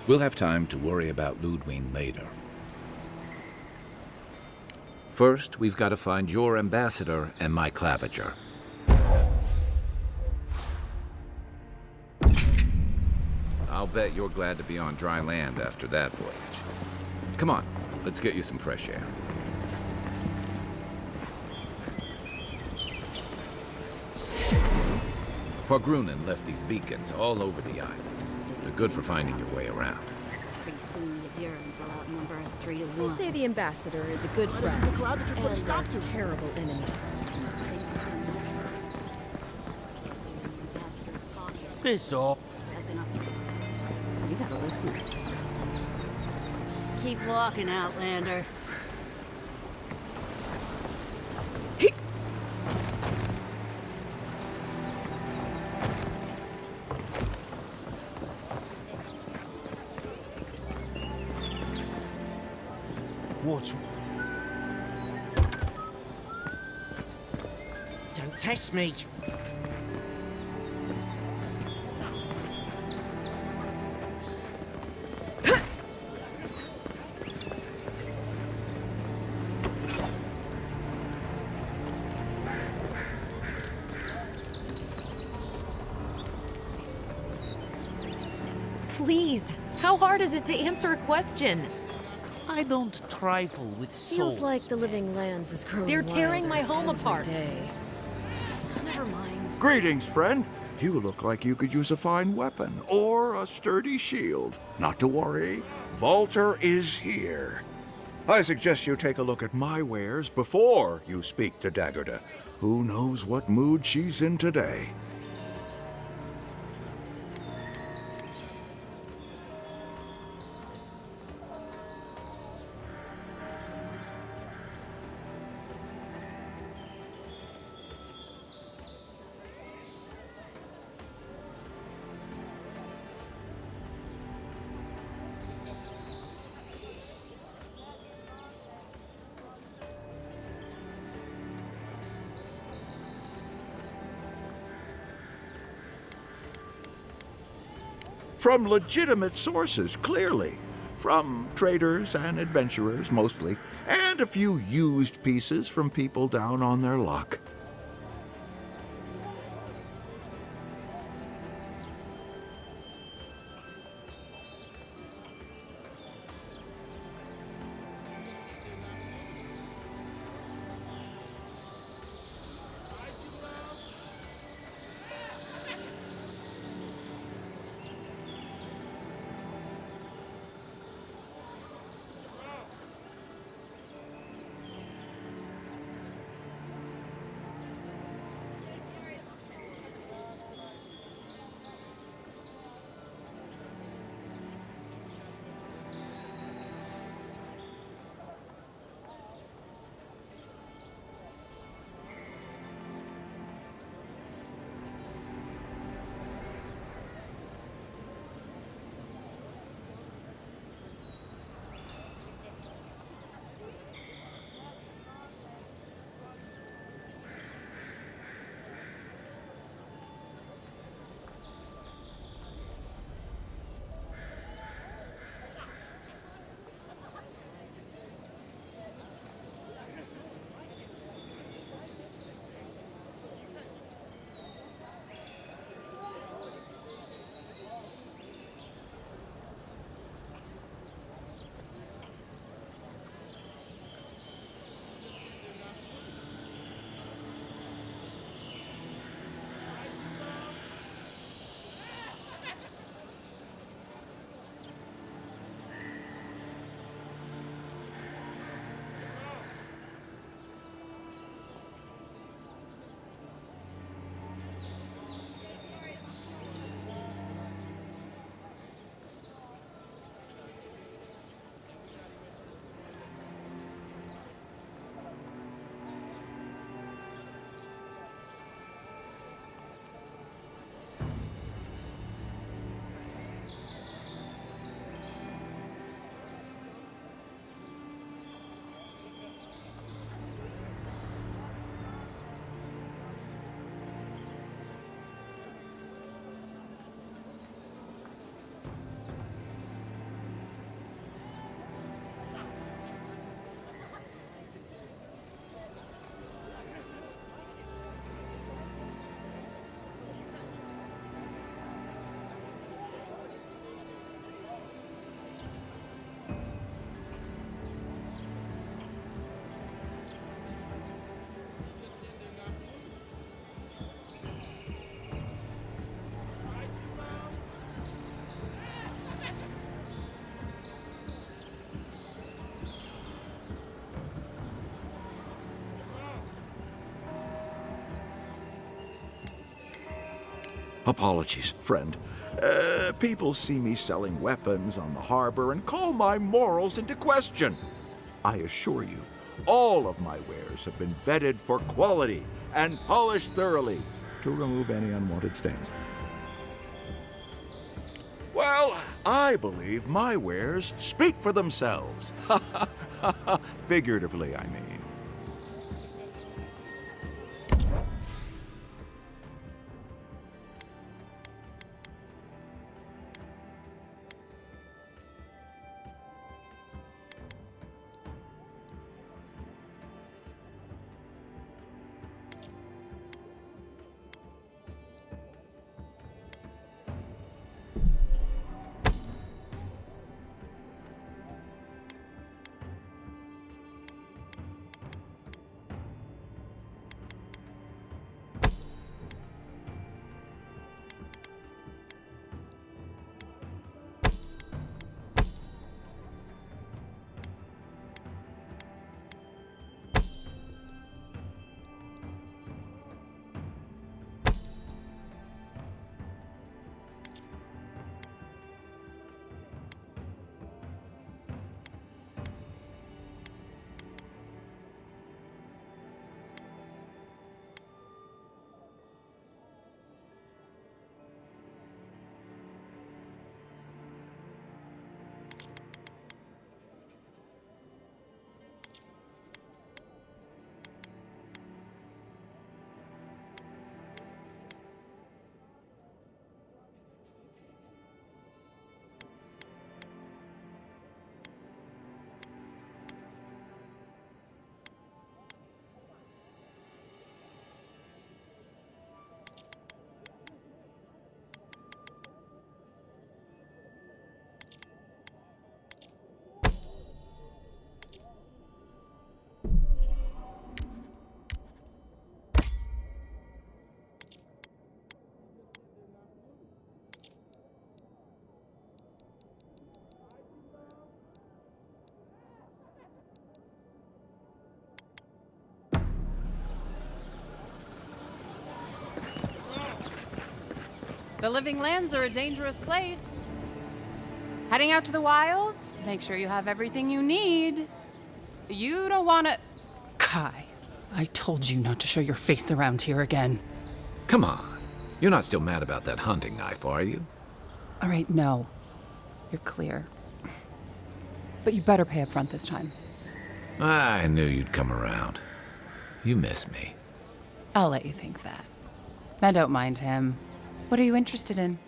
We'll have time to worry about Ludwine later. First, we've got to find your ambassador and my claviger. I'll bet you're glad to be on dry land after that voyage. Come on, let's get you some fresh air. Pargrunen left these beacons all over the island. They're good for finding your way around. Pretty soon the Adirans will outnumber us 3 to 1. They say the ambassador is a good friend and a terrible enemy. Piss off. That's enough. You got a listener. Keep walking, Outlander. What's... Don't test me. Please, how hard is it to answer a question? I don't trifle with souls. Feels like the living lands is growing They're tearing my wilder home every apart. day. Never mind. Greetings, friend. You look like you could use a fine weapon or a sturdy shield. Not to worry, Volter is here. I suggest you take a look at my wares before you speak to Daggerda. Who knows what mood she's in today? From legitimate sources, clearly. From traders and adventurers, mostly. And a few used pieces from people down on their luck. Apologies, friend. People see me selling weapons on the harbor and call my morals into question. I assure you, all of my wares have been vetted for quality and polished thoroughly to remove any unwanted stains. Well, I believe my wares speak for themselves. Figuratively, I mean. The living lands are a dangerous place. Heading out to the wilds? Make sure you have everything you need. You don't want to... Kai, I told you not to show your face around here again. Come on. You're not still mad about that hunting knife, are you? All right, no. You're clear. But you better pay up front this time. I knew you'd come around. You miss me. I'll let you think that. Now don't mind him. What are you interested in?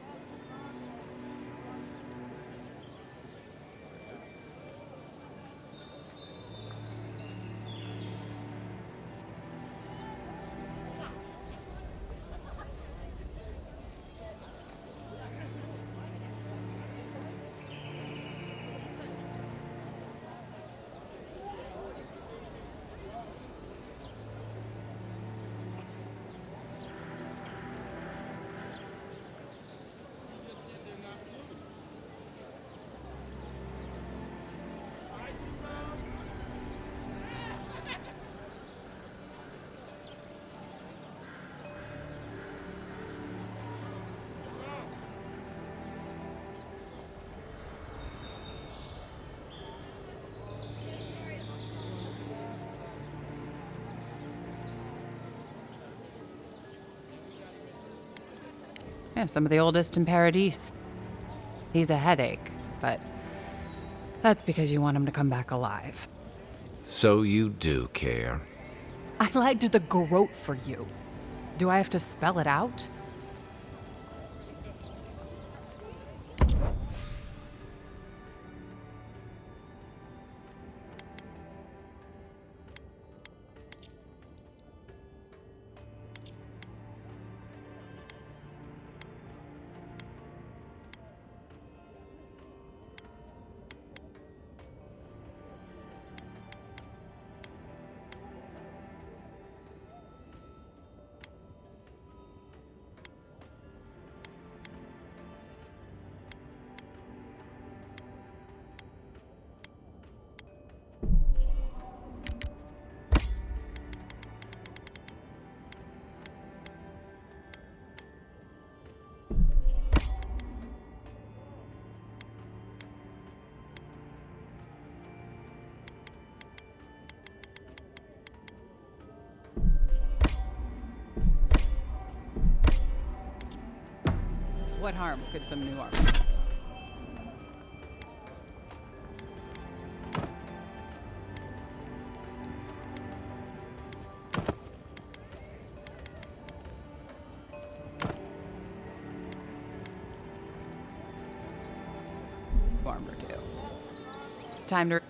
Yeah, some of the oldest in Paradise. He's a headache, but that's because you want him to come back alive. So you do care. I lied to the Garrote for you. Do I have to spell it out? What harm could some new armor? Armor too. Time to.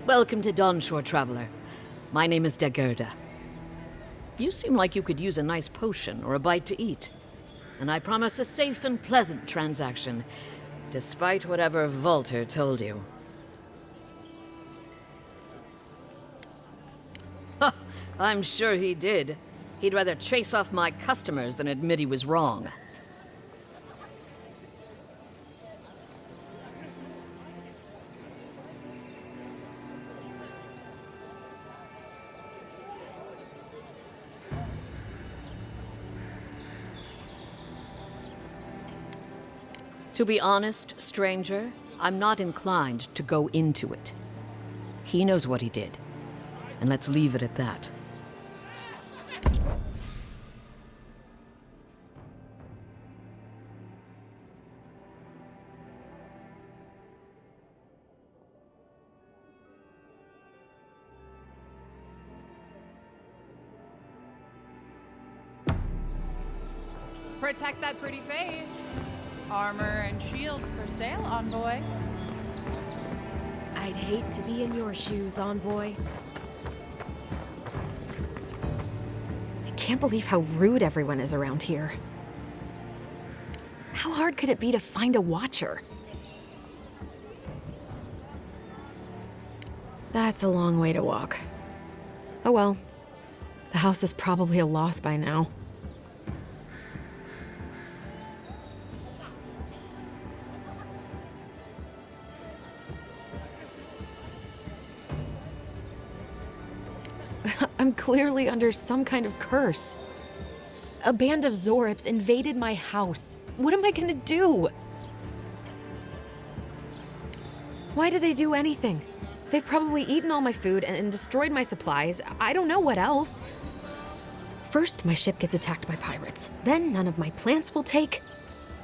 Welcome to Dawnshore, traveler. My name is Dagerda. You seem like you could use a nice potion or a bite to eat. And I promise a safe and pleasant transaction, despite whatever Volter told you. I'm sure he did. He'd rather chase off my customers than admit he was wrong. To be honest, stranger, I'm not inclined to go into it. He knows what he did, and let's leave it at that. Protect that pretty face. Armor and shields for sale, Envoy. I'd hate to be in your shoes, Envoy. I can't believe how rude everyone is around here. How hard could it be to find a watcher? That's a long way to walk. Oh well. The house is probably a loss by now. I'm clearly under some kind of curse. A band of Zorips invaded my house. What am I gonna do? Why did they do anything? They've probably eaten all my food and destroyed my supplies. I don't know what else. First, my ship gets attacked by pirates. Then none of my plants will take.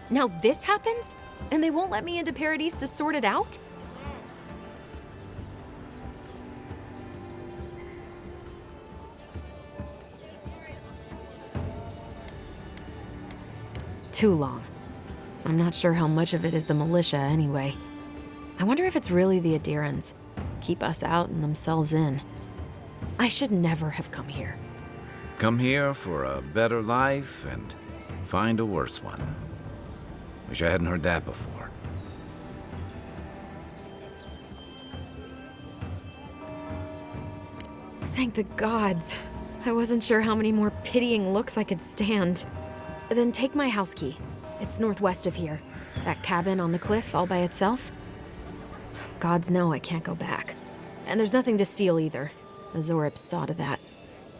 Now this happens? And they won't let me into Paradise to sort it out? Too long. I'm not sure how much of it is the militia anyway. I wonder if it's really the Adirans. Keep us out and themselves in. I should never have come here. Come here for a better life and find a worse one. Wish I hadn't heard that before. Thank the gods. I wasn't sure how many more pitying looks I could stand. Then take my house key. It's northwest of here. That cabin on the cliff all by itself. Gods know I can't go back. And there's nothing to steal either. The Zorips saw to that.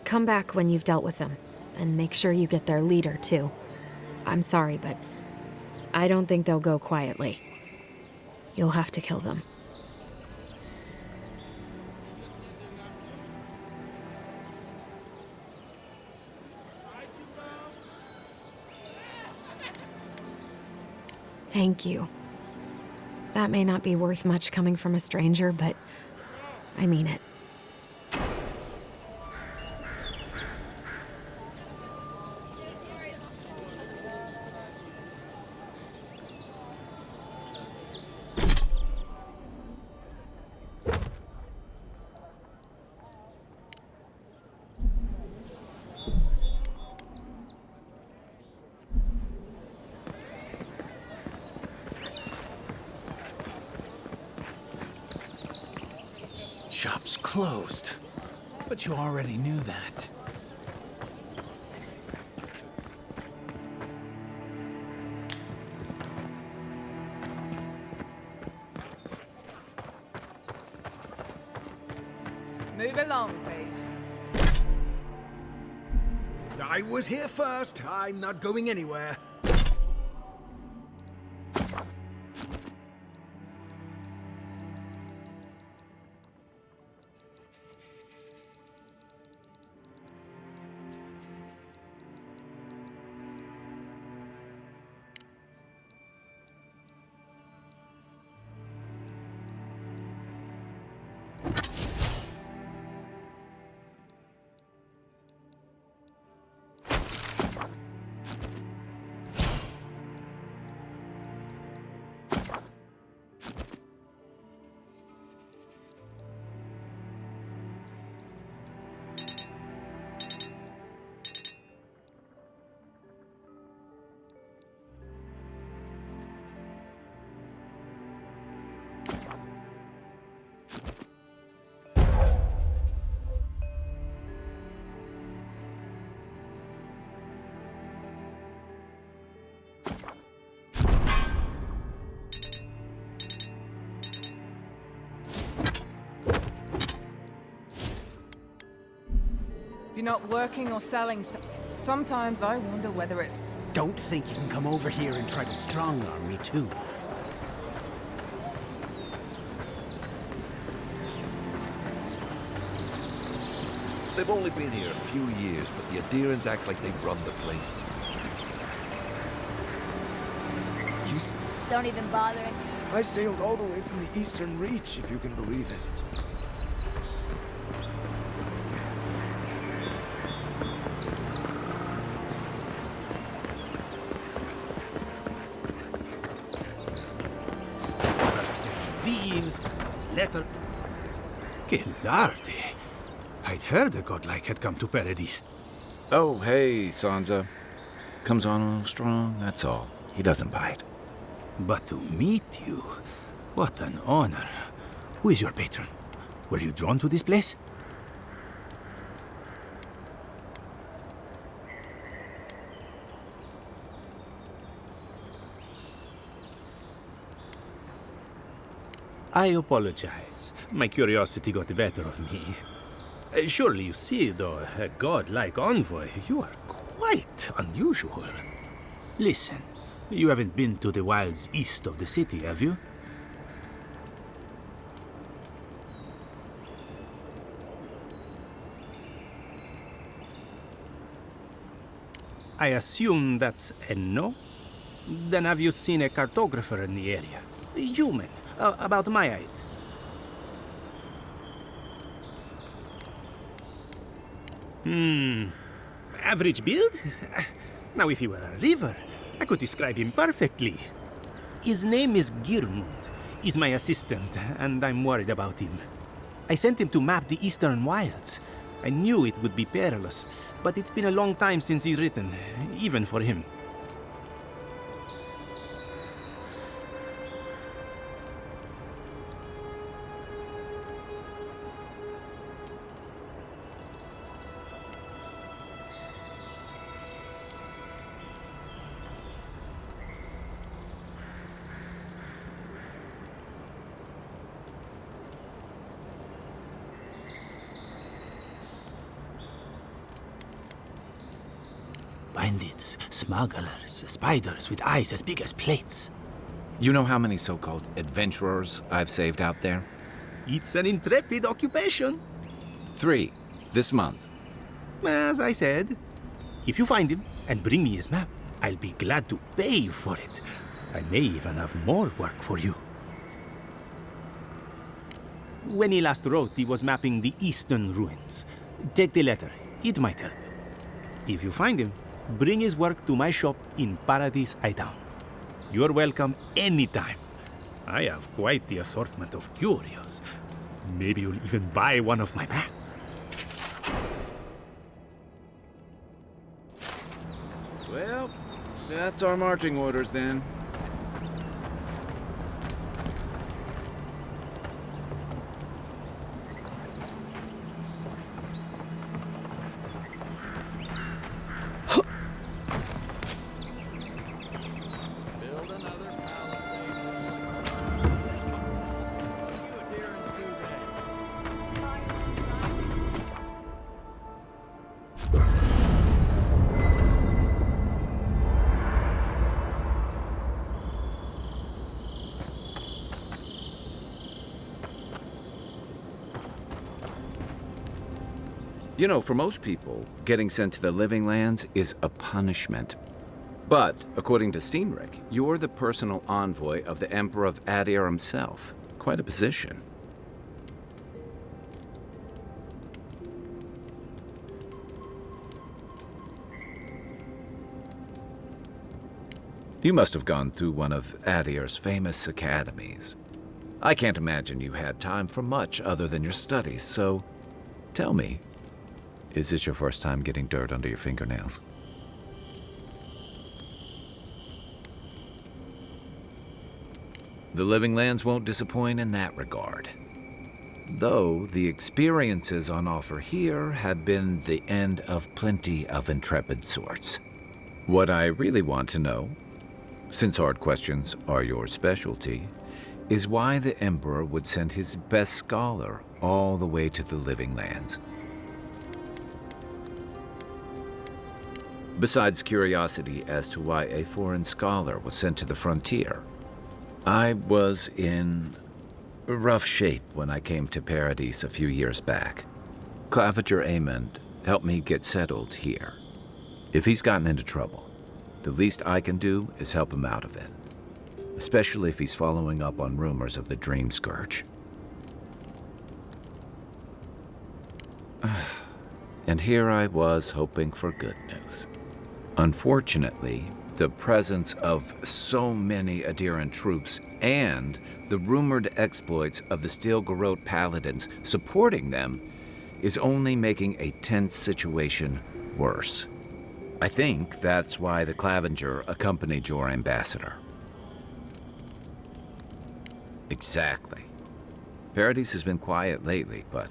Come back when you've dealt with them. And make sure you get their leader, too. I'm sorry, but I don't think they'll go quietly. You'll have to kill them. Thank you. That may not be worth much coming from a stranger, but I mean it. closed. But you already knew that. Move along, please. I was here first. I'm not going anywhere. If you're not working or selling, sometimes I wonder whether it's... Don't think you can come over here and try to strong-arm me, too. They've only been here a few years, but the Adirans act like they run the place. Don't even bother. I sailed all the way from the Eastern Reach, if you can believe it. Leaves, his letter. Que larde. I'd heard a godlike had come to Paradise. Oh, hey, Sansa. Comes on a little strong, that's all. He doesn't bite. But to meet you, what an honor. Who is your patron? Were you drawn to this place? I apologize. My curiosity got the better of me. Surely you see, though, a god-like envoy, you are quite unusual. Listen, you haven't been to the wilds east of the city, have you? I assume that's a no? Then have you seen a cartographer in the area? Human, about my height. Average build? Now, if he were a river, I could describe him perfectly. His name is Girmund. He's my assistant, and I'm worried about him. I sent him to map the eastern wilds. I knew it would be perilous, but it's been a long time since he's written, even for him. Bandits, smugglers, spiders with eyes as big as plates. You know how many so-called adventurers I've saved out there? It's an intrepid occupation. 3, this month. As I said, if you find him and bring me his map, I'll be glad to pay you for it. I may even have more work for you. When he last wrote, he was mapping the eastern ruins. Take the letter. It might help. If you find him, bring his work to my shop in Paradise Hightown. You're welcome anytime. I have quite the assortment of curios. Maybe you'll even buy one of my maps. Well, that's our marching orders then. You know, for most people, getting sent to the Living Lands is a punishment. But, according to Cynric, you're the personal envoy of the Emperor of Adir himself. Quite a position. You must have gone through one of Adir's famous academies. I can't imagine you had time for much other than your studies, so tell me, is this your first time getting dirt under your fingernails? The Living Lands won't disappoint in that regard. Though the experiences on offer here have been the end of plenty of intrepid sorts. What I really want to know, since hard questions are your specialty, is why the Emperor would send his best scholar all the way to the Living Lands. Besides curiosity as to why a foreign scholar was sent to the frontier, I was in rough shape when I came to Paradise a few years back. Claviger Amond helped me get settled here. If he's gotten into trouble, the least I can do is help him out of it, especially if he's following up on rumors of the Dream Scourge. And here I was hoping for good news. Unfortunately, the presence of so many Adiran troops and the rumored exploits of the Steel Garrote Paladins supporting them is only making a tense situation worse. I think that's why the Clavinger accompanied your ambassador. Exactly. Paradise has been quiet lately, but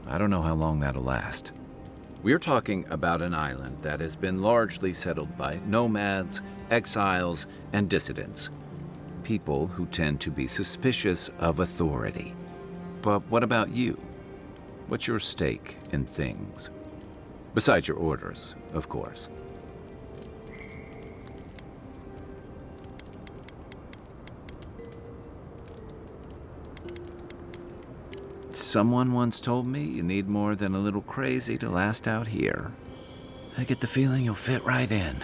I don't know how long that'll last. We're talking about an island that has been largely settled by nomads, exiles, and dissidents. People who tend to be suspicious of authority. But what about you? What's your stake in things? Besides your orders, of course. Someone once told me you need more than a little crazy to last out here. I get the feeling you'll fit right in.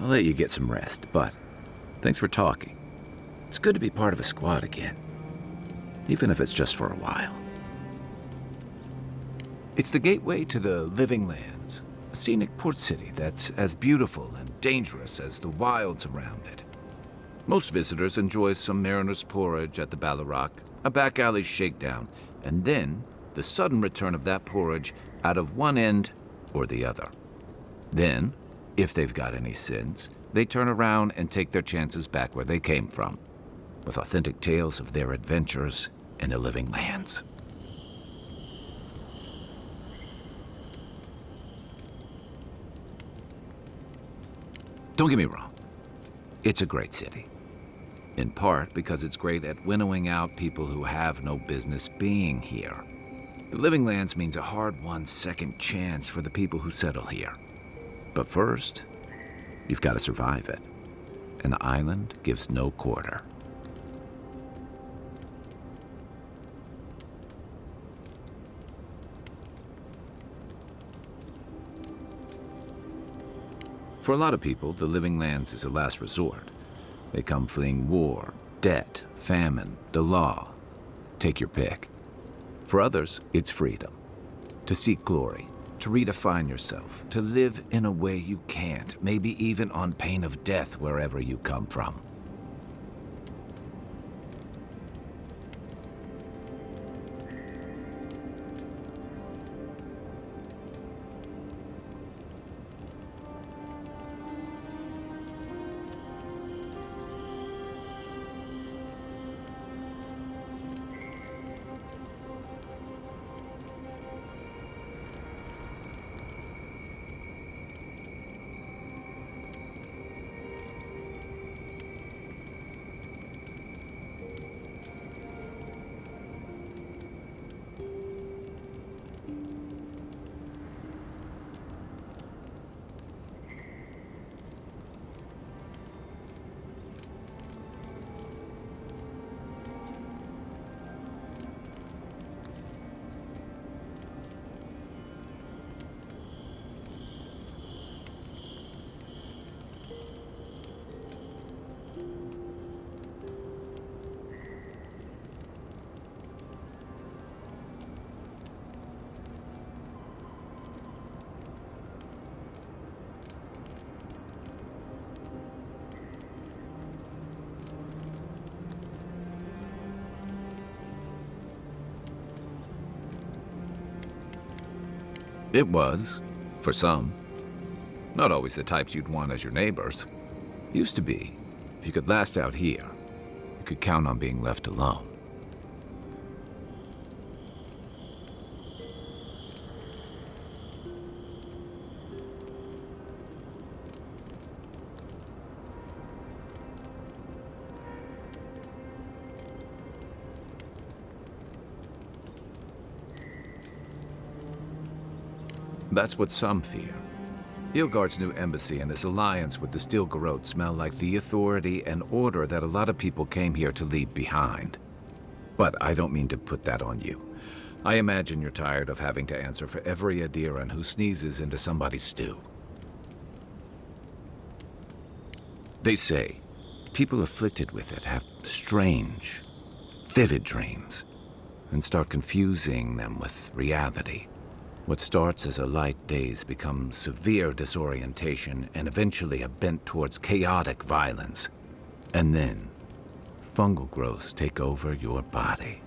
I'll let you get some rest, but thanks for talking. It's good to be part of a squad again, even if it's just for a while. It's the gateway to the Living Lands, a scenic port city that's as beautiful and dangerous as the wilds around it. Most visitors enjoy some mariner's porridge at the Ballarrock, a back alley shakedown, and then the sudden return of that porridge out of one end or the other. Then, if they've got any sense, they turn around and take their chances back where they came from, with authentic tales of their adventures in the Living Lands. Don't get me wrong, it's a great city. In part because it's great at winnowing out people who have no business being here. The Living Lands means a hard-won second chance for the people who settle here. But first, you've got to survive it. And the island gives no quarter. For a lot of people, the Living Lands is a last resort. They come fleeing war, debt, famine, the law. Take your pick. For others, it's freedom. To seek glory, to redefine yourself, to live in a way you can't, maybe even on pain of death wherever you come from. It was, for some. Not always the types you'd want as your neighbors. Used to be. If you could last out here, you could count on being left alone. That's what some fear. Ilgard's new embassy and his alliance with the Steel Garrote smell like the authority and order that a lot of people came here to leave behind. But I don't mean to put that on you. I imagine you're tired of having to answer for every Adiran who sneezes into somebody's stew. They say people afflicted with it have strange, vivid dreams and start confusing them with reality. What starts as a light daze becomes severe disorientation and eventually a bent towards chaotic violence. And then, fungal growths take over your body.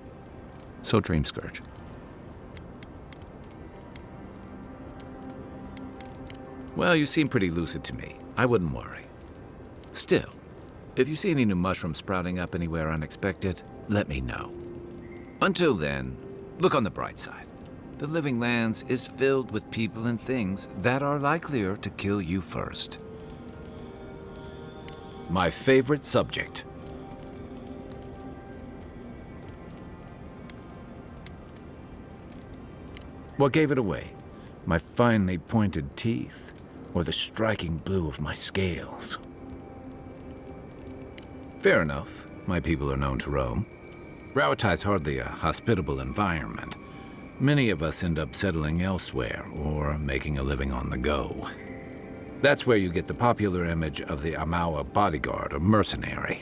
So Dream Scourge. Well, you seem pretty lucid to me. I wouldn't worry. Still, if you see any new mushrooms sprouting up anywhere unexpected, let me know. Until then, look on the bright side. The Living Lands is filled with people and things that are likelier to kill you first. My favorite subject. What gave it away? My finely pointed teeth, or the striking blue of my scales? Fair enough. My people are known to roam. Rauatai's hardly a hospitable environment. Many of us end up settling elsewhere, or making a living on the go. That's where you get the popular image of the Amawa bodyguard or mercenary.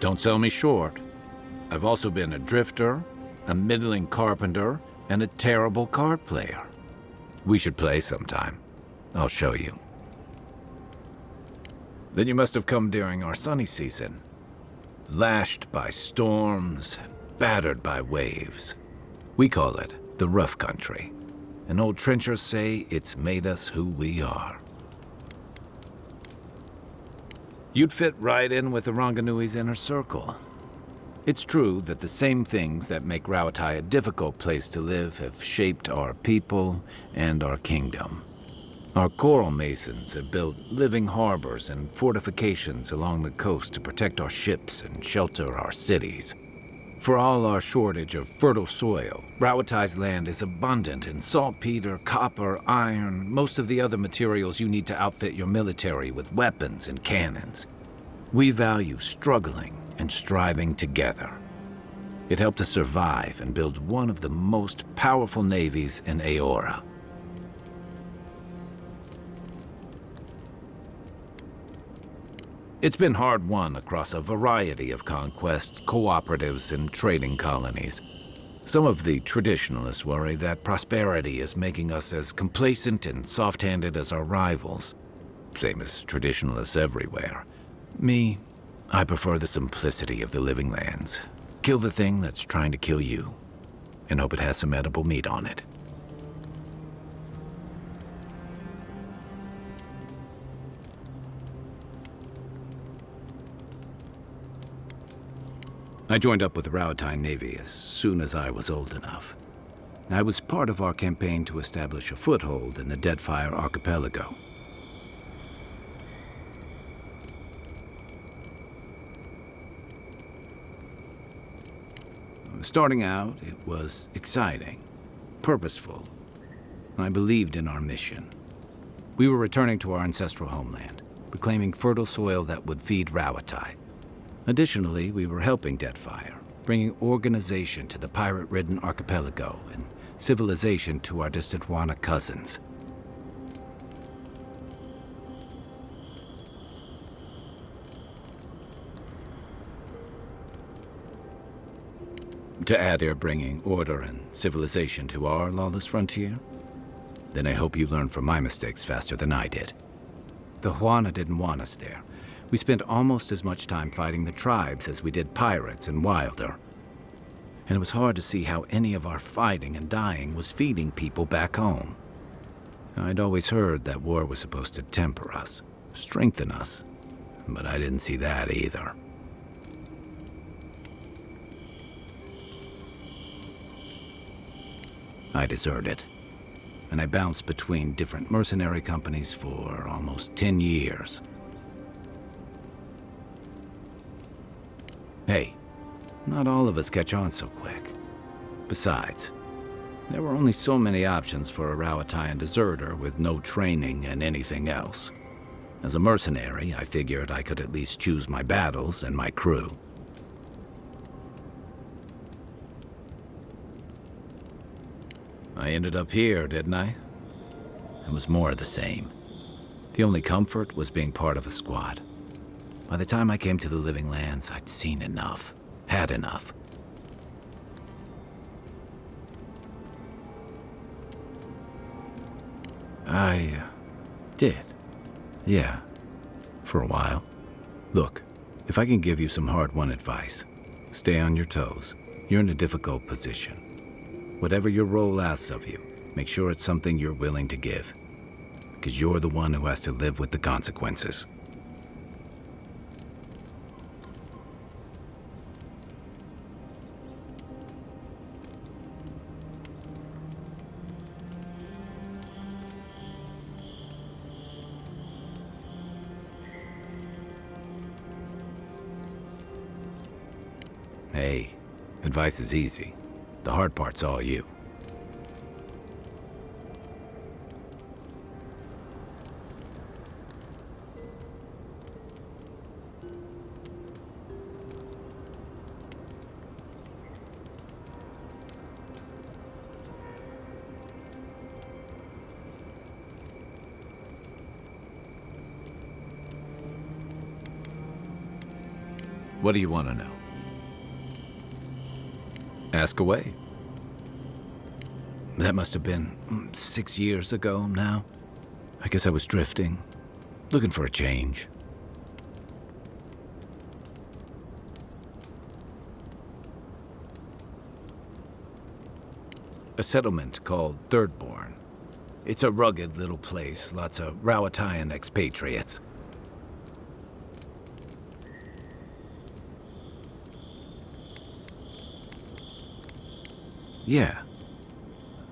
Don't sell me short. I've also been a drifter, a middling carpenter, and a terrible card player. We should play sometime. I'll show you. Then you must have come during our sunny season. Lashed by storms and battered by waves. We call it the rough country. And old trenchers say it's made us who we are. You'd fit right in with the Ranganui's inner circle. It's true that the same things that make Rauatai a difficult place to live have shaped our people and our kingdom. Our coral masons have built living harbors and fortifications along the coast to protect our ships and shelter our cities. For all our shortage of fertile soil, Rauatai's land is abundant in saltpeter, copper, iron, most of the other materials you need to outfit your military with weapons and cannons. We value struggling and striving together. It helped us survive and build one of the most powerful navies in Aora. It's been hard-won across a variety of conquests, cooperatives, and trading colonies. Some of the traditionalists worry that prosperity is making us as complacent and soft-handed as our rivals. Same as traditionalists everywhere. Me, I prefer the simplicity of the Living Lands. Kill the thing that's trying to kill you, and hope it has some edible meat on it. I joined up with the Rauatai Navy as soon as I was old enough. I was part of our campaign to establish a foothold in the Deadfire Archipelago. Starting out, it was exciting, purposeful. I believed in our mission. We were returning to our ancestral homeland, reclaiming fertile soil that would feed Rauatai. Additionally, we were helping Deadfire, bringing organization to the pirate-ridden archipelago and civilization to our distant Wana cousins. To add you're bringing order and civilization to our lawless frontier? Then I hope you learn from my mistakes faster than I did. The Huana didn't want us there. We spent almost as much time fighting the tribes as we did pirates and Wilder. And it was hard to see how any of our fighting and dying was feeding people back home. I'd always heard that war was supposed to temper us, strengthen us, but I didn't see that either. I deserted, and I bounced between different mercenary companies for almost 10 years. Hey, not all of us catch on so quick. Besides, there were only so many options for a Rowatayan deserter with no training and anything else. As a mercenary, I figured I could at least choose my battles and my crew. I ended up here, didn't I? It was more of the same. The only comfort was being part of a squad. By the time I came to the Living Lands, I'd seen enough, had enough. I did. Yeah, for a while. Look, if I can give you some hard-won advice, stay on your toes. You're in a difficult position. Whatever your role asks of you, make sure it's something you're willing to give. Because you're the one who has to live with the consequences. Hey, advice is easy. The hard part's all you. What do you want to know? Ask away. That must have been 6 years ago now. I guess I was drifting, looking for a change. A settlement called Thirdborn. It's a rugged little place, lots of Rowatayan expatriates. Yeah,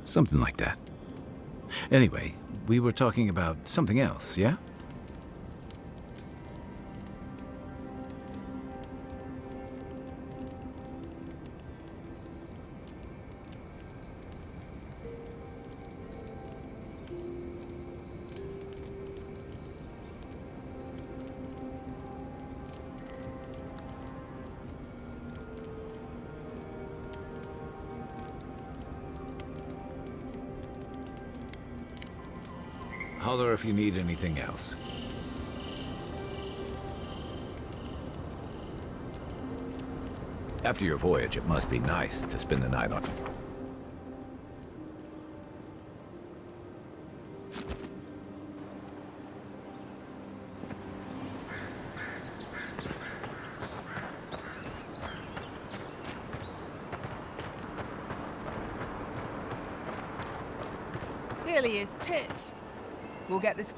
something like that. Anyway, we were talking about something else, yeah? Holler if you need anything else. After your voyage, it must be nice to spend the night on. Clearly his tits. We'll get this.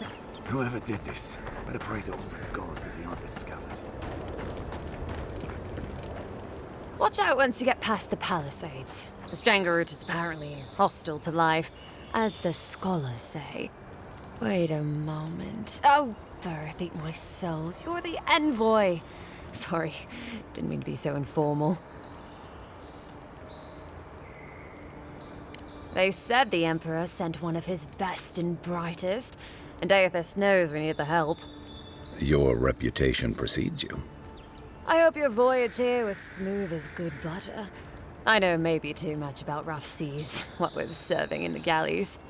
Whoever did this, better pray to all the gods that they aren't discovered. Watch out once you get past the palisades. The Stranger route is apparently hostile to life, as the scholars say. Wait a moment. Oh, Birth, eat my soul. You're the envoy. Sorry, didn't mean to be so informal. They said the Emperor sent one of his best and brightest, and Aethys knows we need the help. Your reputation precedes you. I hope your voyage here was smooth as good butter. I know maybe too much about rough seas, what with serving in the galleys.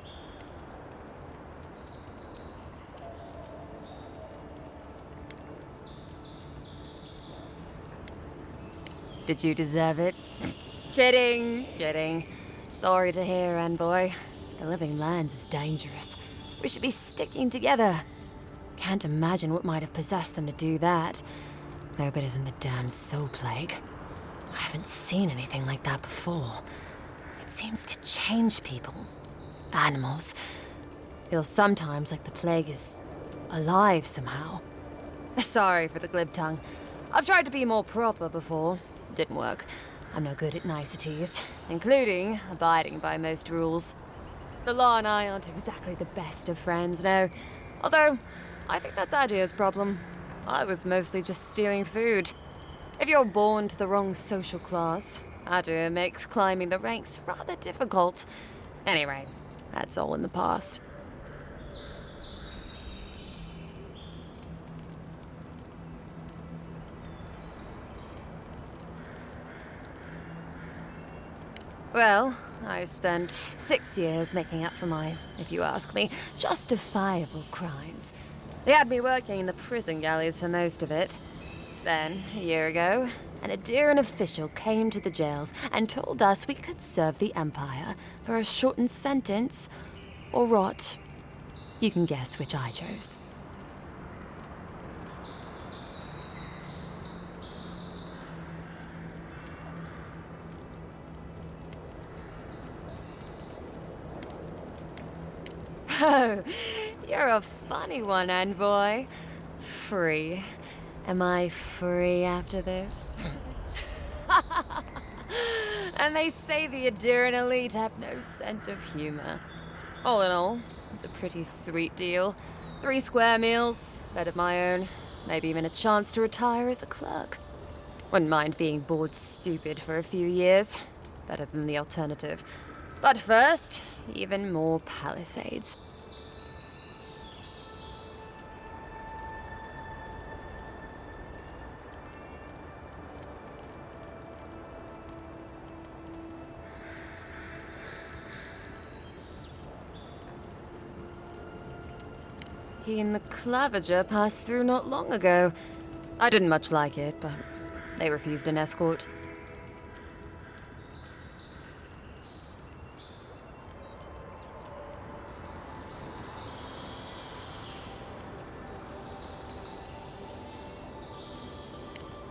Did you deserve it? Kidding. Sorry to hear, envoy. The Living Lands is dangerous. We should be sticking together. Can't imagine what might have possessed them to do that. I hope it isn't the damn soul plague. I haven't seen anything like that before. It seems to change people. Animals. Feels sometimes like the plague is alive somehow. Sorry for the glib tongue. I've tried to be more proper before. Didn't work. I'm no good at niceties, including abiding by most rules. The law and I aren't exactly the best of friends, no. Although, I think that's Adia's problem. I was mostly just stealing food. If you're born to the wrong social class, Adia makes climbing the ranks rather difficult. Anyway, that's all in the past. Well, I spent 6 years making up for my, if you ask me, justifiable crimes. They had me working in the prison galleys for most of it. Then, a year ago, an Adiran official came to the jails and told us we could serve the Empire for a shortened sentence or rot. You can guess which I chose. Oh, you're a funny one, Envoy. Free. Am I free after this? And they say the Adiran elite have no sense of humor. All in all, it's a pretty sweet deal. 3 square meals, bed of my own, maybe even a chance to retire as a clerk. Wouldn't mind being bored stupid for a few years. Better than the alternative. But first, even more Palisades. He and the Clavager passed through not long ago. I didn't much like it, but they refused an escort.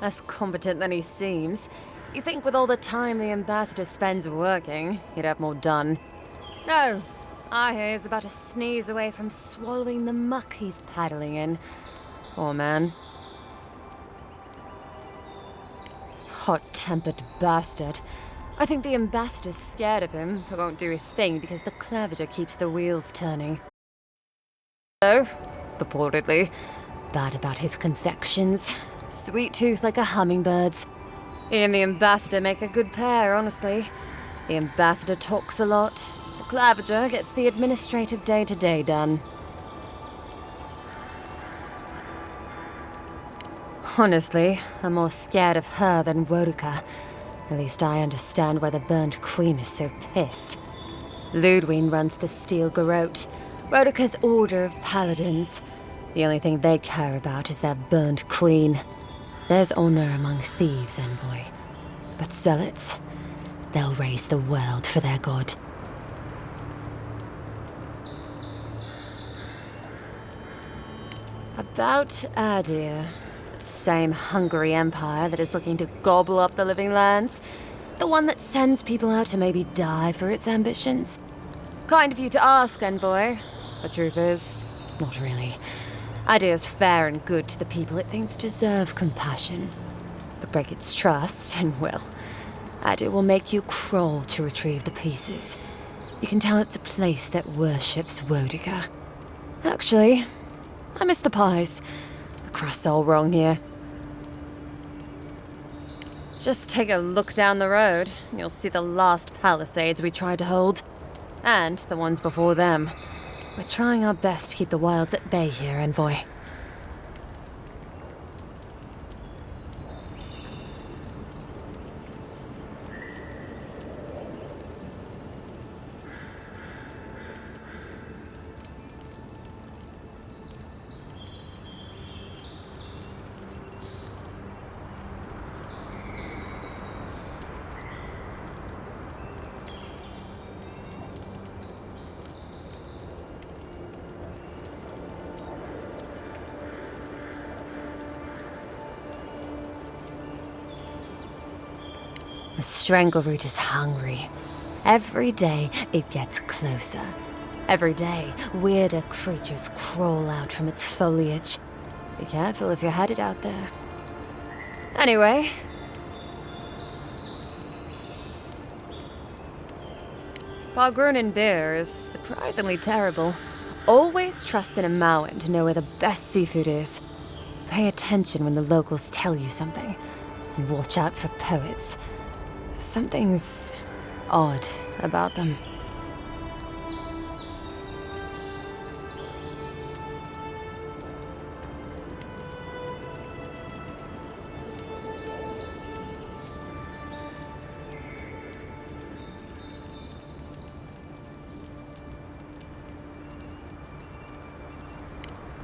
Less competent than he seems. You think with all the time the ambassador spends working, he'd have more done. No. I hear he's about to sneeze away from swallowing the muck he's paddling in. Poor man. Hot-tempered bastard. I think the ambassador's scared of him, but won't do a thing because the Clavager keeps the wheels turning. So, purportedly, bad about his confections. Sweet tooth like a hummingbird's. He and the ambassador make a good pair, honestly. The ambassador talks a lot. Clavager gets the administrative day-to-day done. Honestly, I'm more scared of her than Wodica. At least I understand why the Burned Queen is so pissed. Ludwig runs the Steel Garrote, Wodica's order of paladins. The only thing they care about is their Burned Queen. There's honor among thieves, Envoy. But zealots, they'll raise the world for their god. About Adir. Same hungry empire that is looking to gobble up the living lands. The one that sends people out to maybe die for its ambitions. Kind of you to ask, Envoy. The truth is, not really. Adir's fair and good to the people it thinks deserve compassion. But break its trust, and well, Adir will make you crawl to retrieve the pieces. You can tell it's a place that worships Wodica. Actually, I miss the pies. The crust's all wrong here. Just take a look down the road, and you'll see the last Palisades we tried to hold. And the ones before them. We're trying our best to keep the wilds at bay here, Envoy. The strangleroot is hungry. Every day, it gets closer. Every day, weirder creatures crawl out from its foliage. Be careful if you're headed out there. Anyway. Palgrunin beer is surprisingly terrible. Always trust in a Mauen to know where the best seafood is. Pay attention when the locals tell you something. And watch out for poets. Something's odd about them.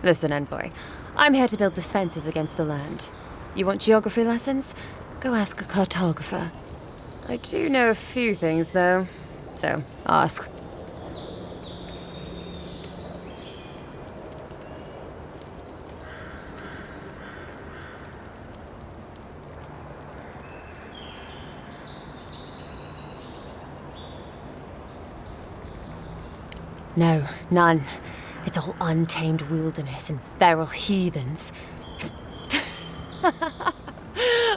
Listen, Envoy. I'm here to build defenses against the land. You want geography lessons? Go ask a cartographer. I do know a few things, though. So, ask. No, none. It's all untamed wilderness and feral heathens.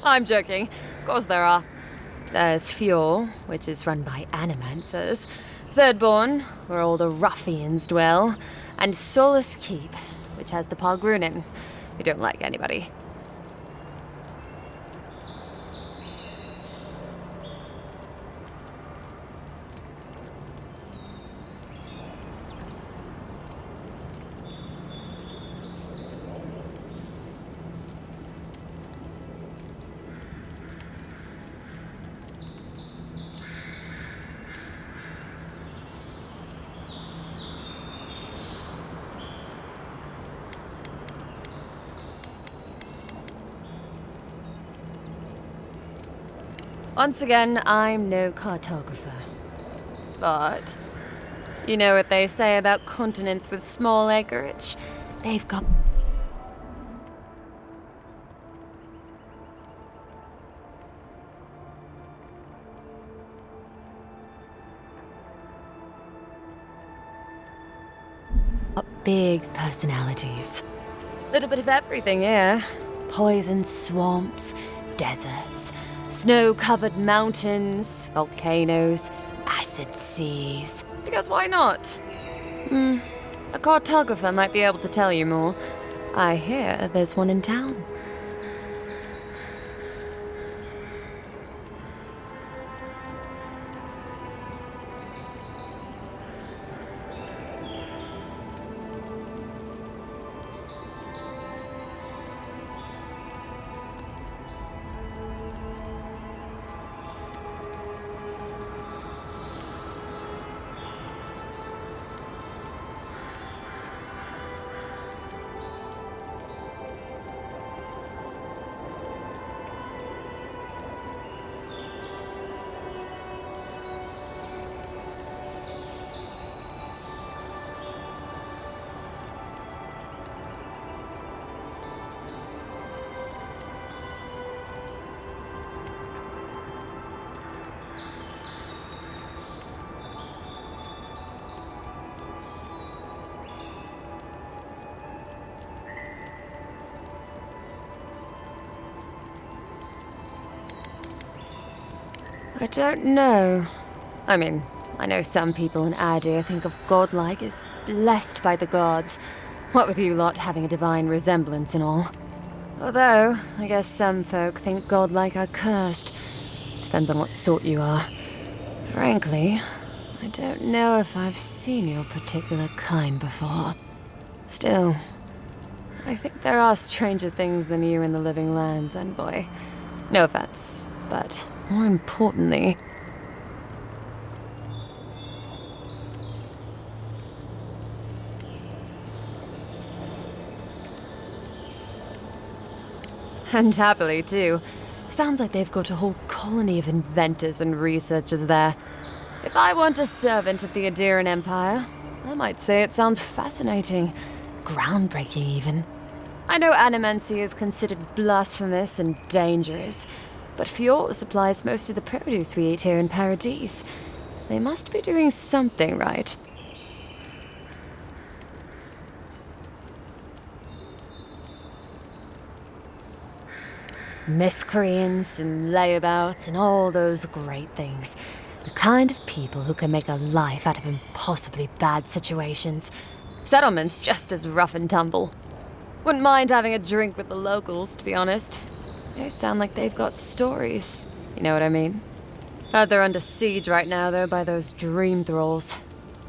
I'm joking. Of course there are. There's Fjord, which is run by animancers. Thirdborn, where all the ruffians dwell. And Solus Keep, which has the Palgrunin, who don't like anybody. Once again, I'm no cartographer. But you know what they say about continents with small acreage? They've got... big personalities. Little bit of everything here. Poison swamps, deserts, snow-covered mountains, volcanoes, acid seas. Because why not? A cartographer might be able to tell you more. I hear there's one in town. I don't know. I mean, I know some people in Adir think of godlike as blessed by the gods. What with you lot having a divine resemblance and all. Although, I guess some folk think godlike are cursed. Depends on what sort you are. Frankly, I don't know if I've seen your particular kind before. Still, I think there are stranger things than you in the living lands, Envoy. No offense, but more importantly... And happily, too. Sounds like they've got a whole colony of inventors and researchers there. If I want a servant of the Adiran Empire, I might say it sounds fascinating. Groundbreaking, even. I know animancy is considered blasphemous and dangerous, But Fjord supplies most of the produce we eat here in Paradise. They must be doing something right. Miscreants and layabouts and all those great things. The kind of people who can make a life out of impossibly bad situations. Settlements just as rough and tumble. Wouldn't mind having a drink with the locals, to be honest. They sound like they've got stories. You know what I mean? Heard they're under siege right now, though, by those dream thralls.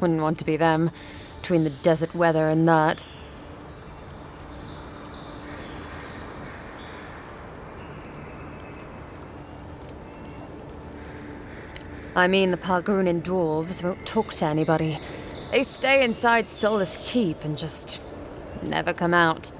Wouldn't want to be them, between the desert weather and that. I mean, the Pargunan dwarves won't talk to anybody. They stay inside Solace Keep and just never come out.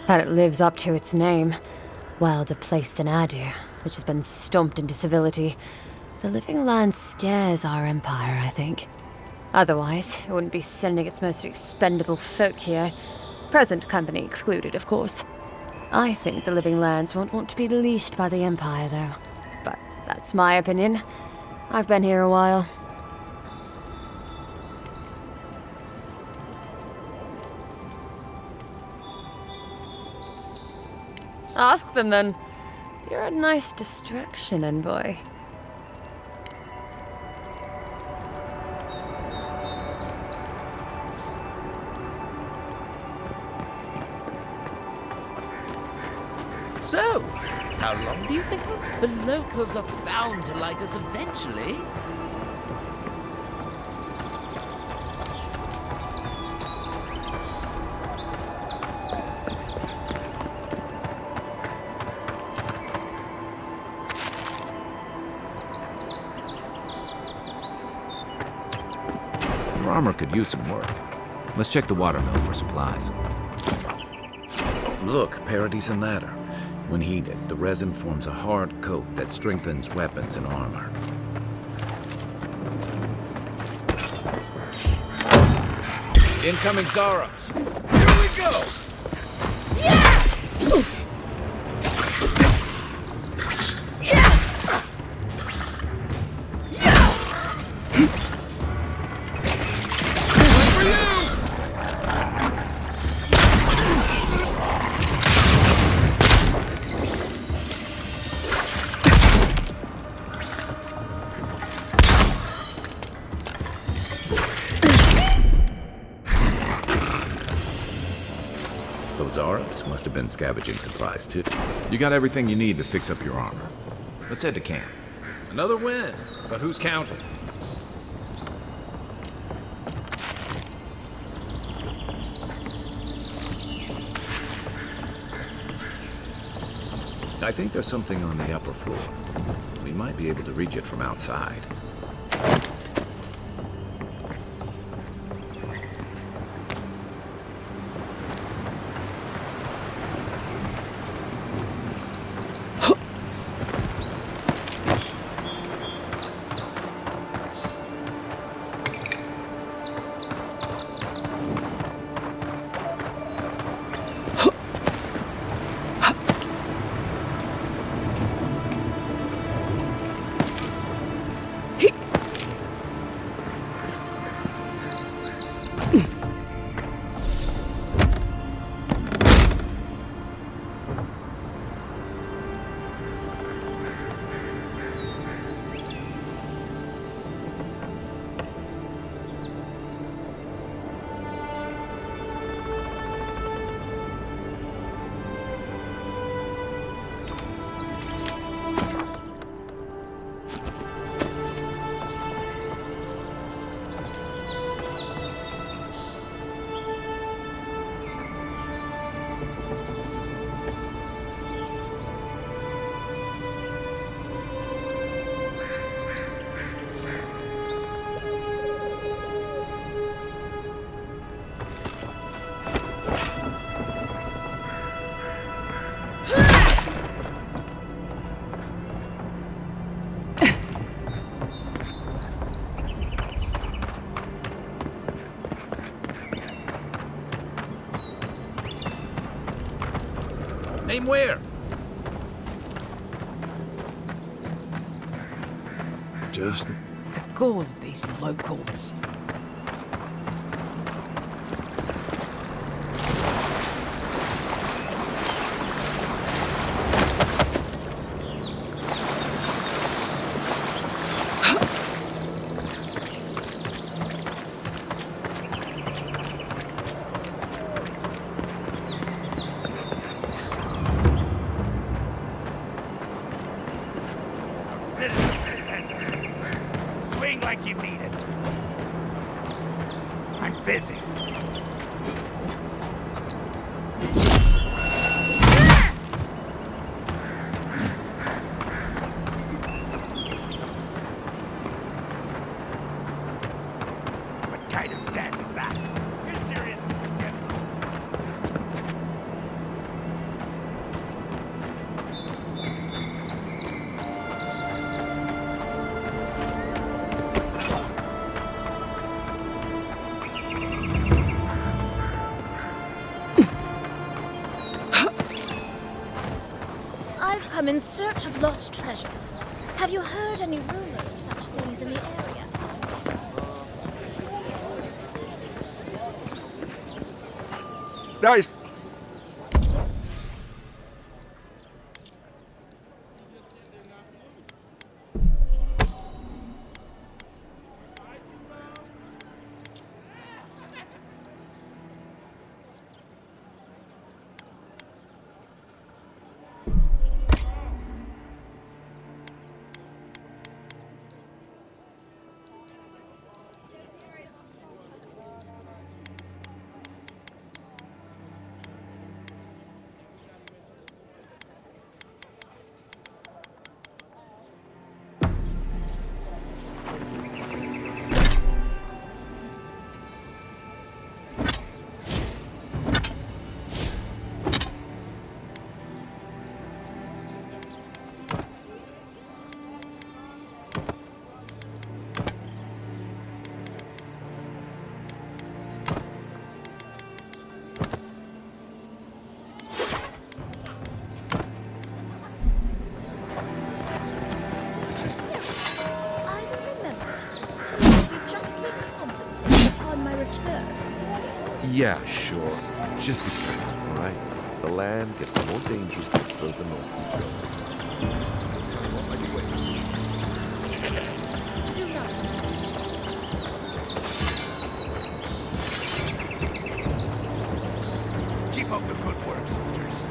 That it lives up to its name. Wilder place than Adu, which has been stomped into civility. The living land scares our empire, I think. Otherwise, it wouldn't be sending its most expendable folk here. Present company excluded, of course. I think the living lands won't want to be leashed by the empire, though. But that's my opinion. I've been here a while. Ask them then. You're a nice distraction, envoy. So, how long do you think the locals are bound to like us eventually? Your armor could use some work. Let's check the watermill for supplies. Look, Paradise and ladder. When heated, the resin forms a hard coat that strengthens weapons and armor. Incoming Zarops. Here we go! Those Arabs must have been scavenging supplies too. You got everything you need to fix up your armor. Let's head to camp. Another win, but who's counting? I think there's something on the upper floor. We might be able to reach it from outside. Name where? Just The gall of these locals. Swing like you mean it. I'm busy. What kind of stance is that? Get serious. I've come in search of lost treasures. Have you heard any rumors of such things in the area? Nice. Yeah, sure. Just be careful, all right? The land gets more dangerous the further north you go. Tell me what might be waiting for you. Do not. Keep up the good work, soldiers.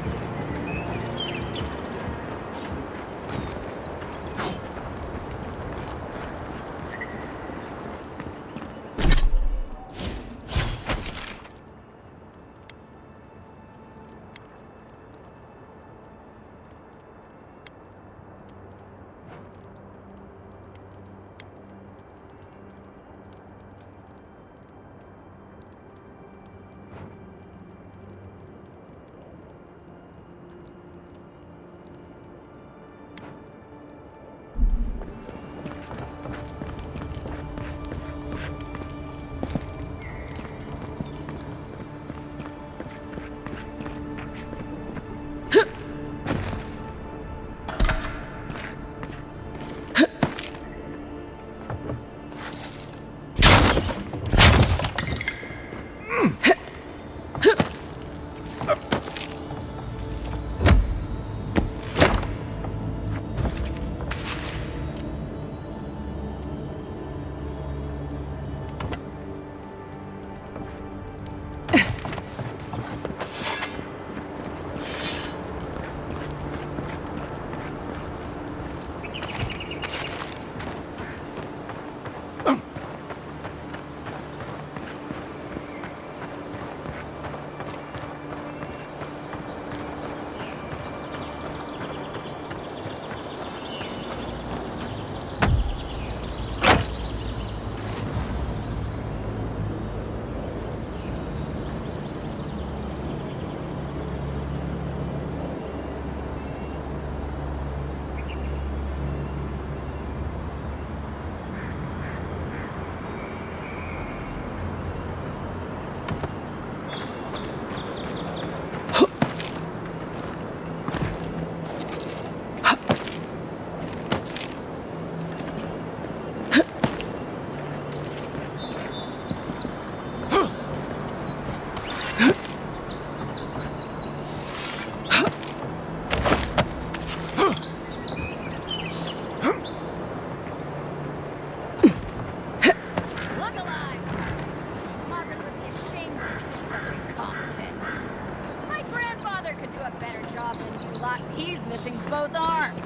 He's missing both arms.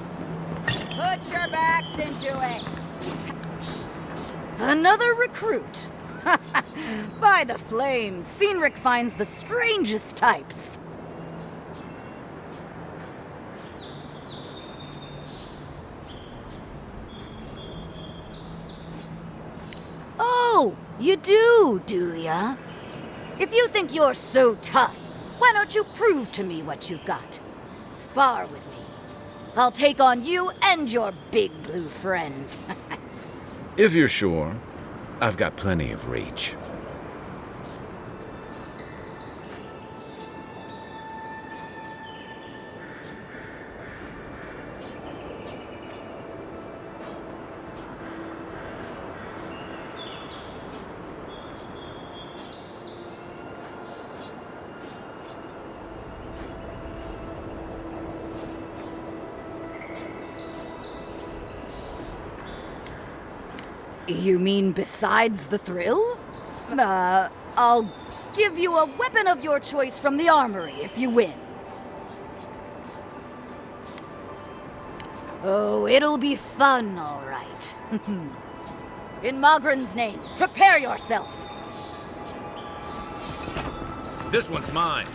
Put your backs into it. Another recruit. By the flames, Cynric finds the strangest types. Oh, you do ya? If you think you're so tough, why don't you prove to me what you've got? Spar with me. I'll take on you and your big blue friend. If you're sure, I've got plenty of reach. You mean besides the thrill? I'll give you a weapon of your choice from the armory if you win. Oh, it'll be fun, all right. In Magran's name, prepare yourself. This one's mine.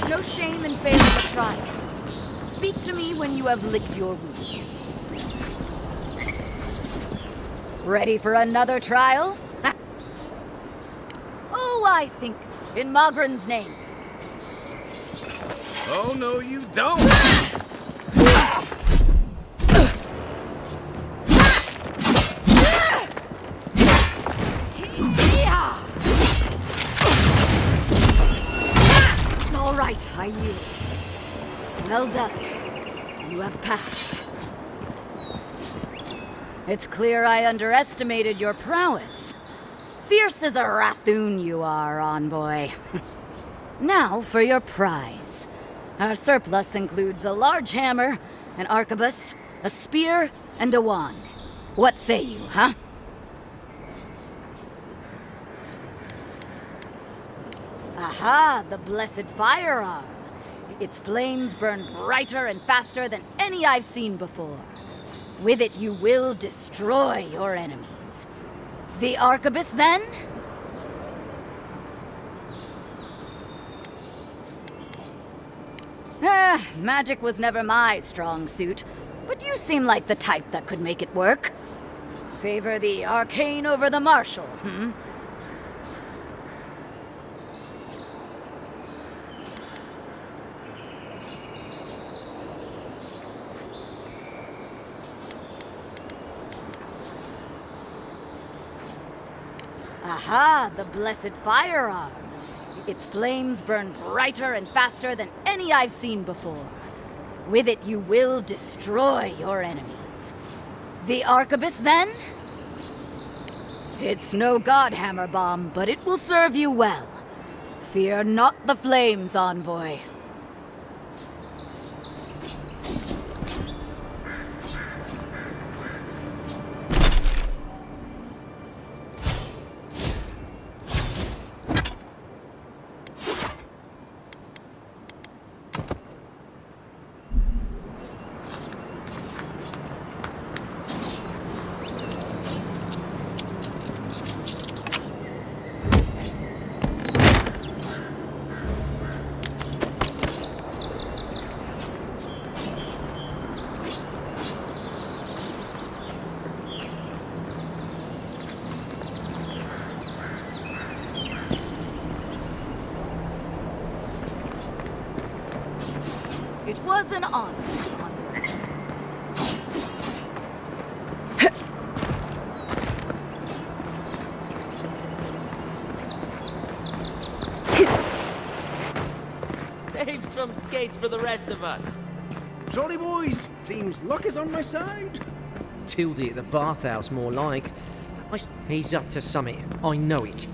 No shame in failing a trial. Speak to me when you have licked your wounds. Ready for another trial? Oh, I think in Magran's name. Oh, no, you don't! I yield. Well done. You have passed. It's clear I underestimated your prowess. Fierce as a Rathoon you are, envoy. Now for your prize. Our surplus includes a large hammer, an arquebus, a spear, and a wand. What say you, huh? Aha, the blessed firearm. Its flames burn brighter and faster than any I've seen before. With it you will destroy your enemies. The arquebus, then? Magic was never my strong suit, but you seem like the type that could make it work. Favor the arcane over the martial, hmm? Aha, the blessed firearm. Its flames burn brighter and faster than any I've seen before. With it you will destroy your enemies. The arquebus, then? It's no godhammer bomb, but it will serve you well. Fear not the flames, envoy. It was an honor. Saves from skates for the rest of us. Jolly boys! Seems luck is on my side. Tildy at the bathhouse, more like. He's up to something. I know it.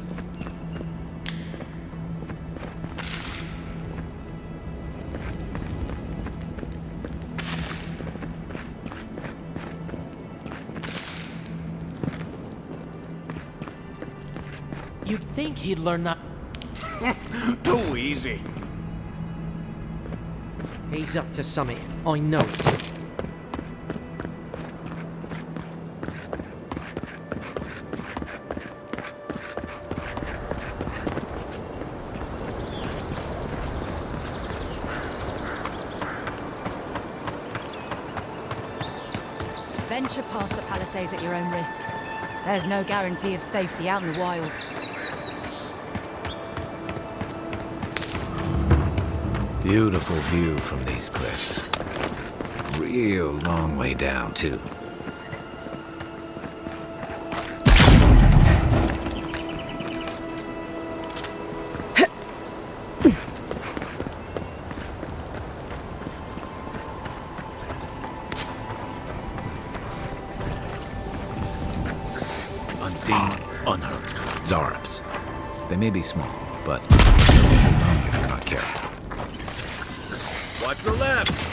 You'd think he'd learn that. Too easy. He's up to something. I know it. Venture past the palisades at your own risk. There's no guarantee of safety out in the wilds. Beautiful view from these cliffs. Real long way down, too. Unseen, unheard. Zarabs. They may be small, but they'll hold on if you're not careful. Watch the left!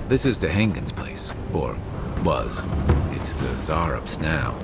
This is Dehangan's place. Or was. It's the Zarup's now.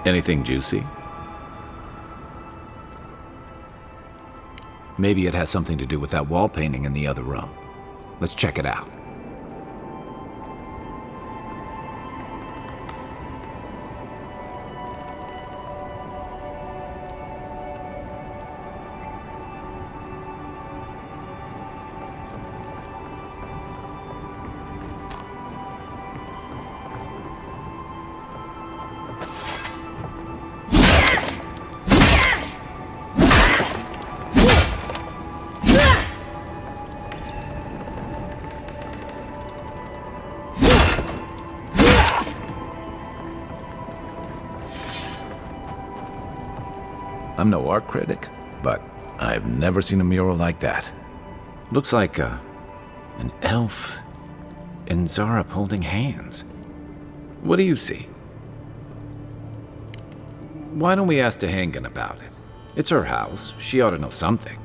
Anything juicy? Maybe it has something to do with that wall painting in the other room. Let's check it out. I'm no art critic, but I've never seen a mural like that. Looks like an elf and Zarup holding hands. What do you see? Why don't we ask Tehangan about it? It's her house. She ought to know something.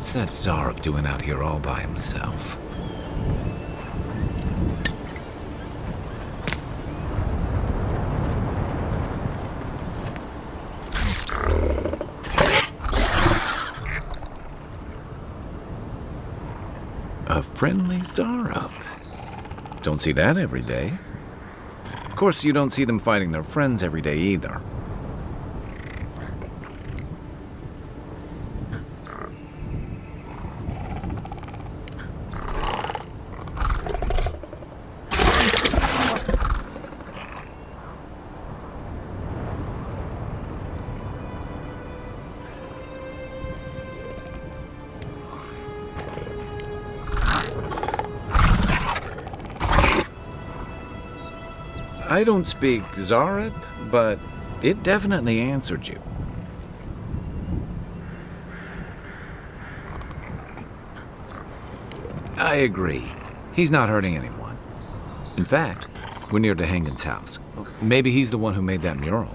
What's that Zarup doing out here all by himself? A friendly Zarup. Don't see that every day. Of course, you don't see them fighting their friends every day either. I don't speak Zarup, but it definitely answered you. I agree. He's not hurting anyone. In fact, we're near Tehangan's house. Maybe he's the one who made that mural.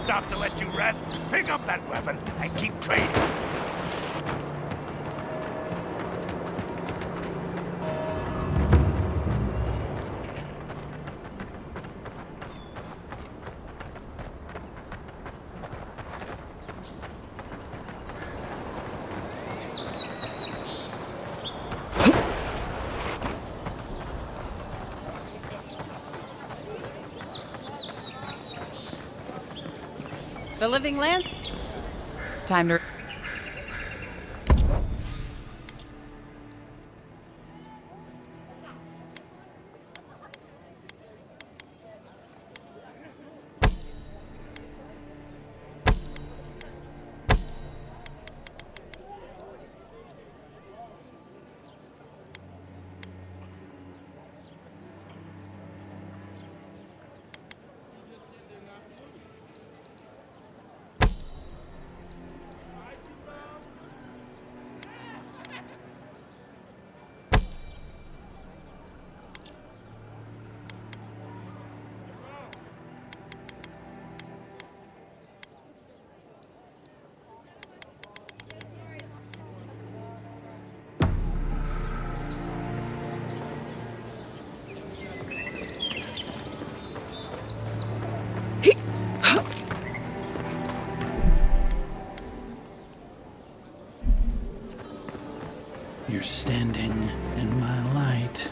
stuff to let you rest. Pick up that weapon and keep training. The living land? Time to... You're standing in my light.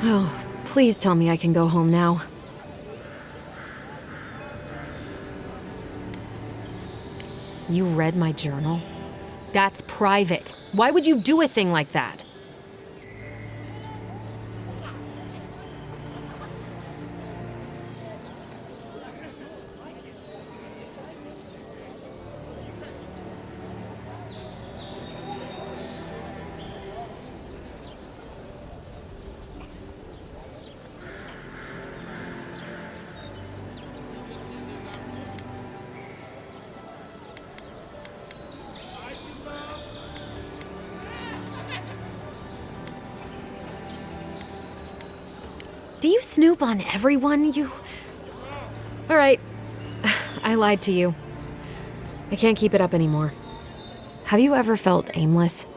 Oh, please tell me I can go home now. You read my journal? That's private. Why would you do a thing like that? Do you snoop on everyone? All right. I lied to you. I can't keep it up anymore. Have you ever felt aimless?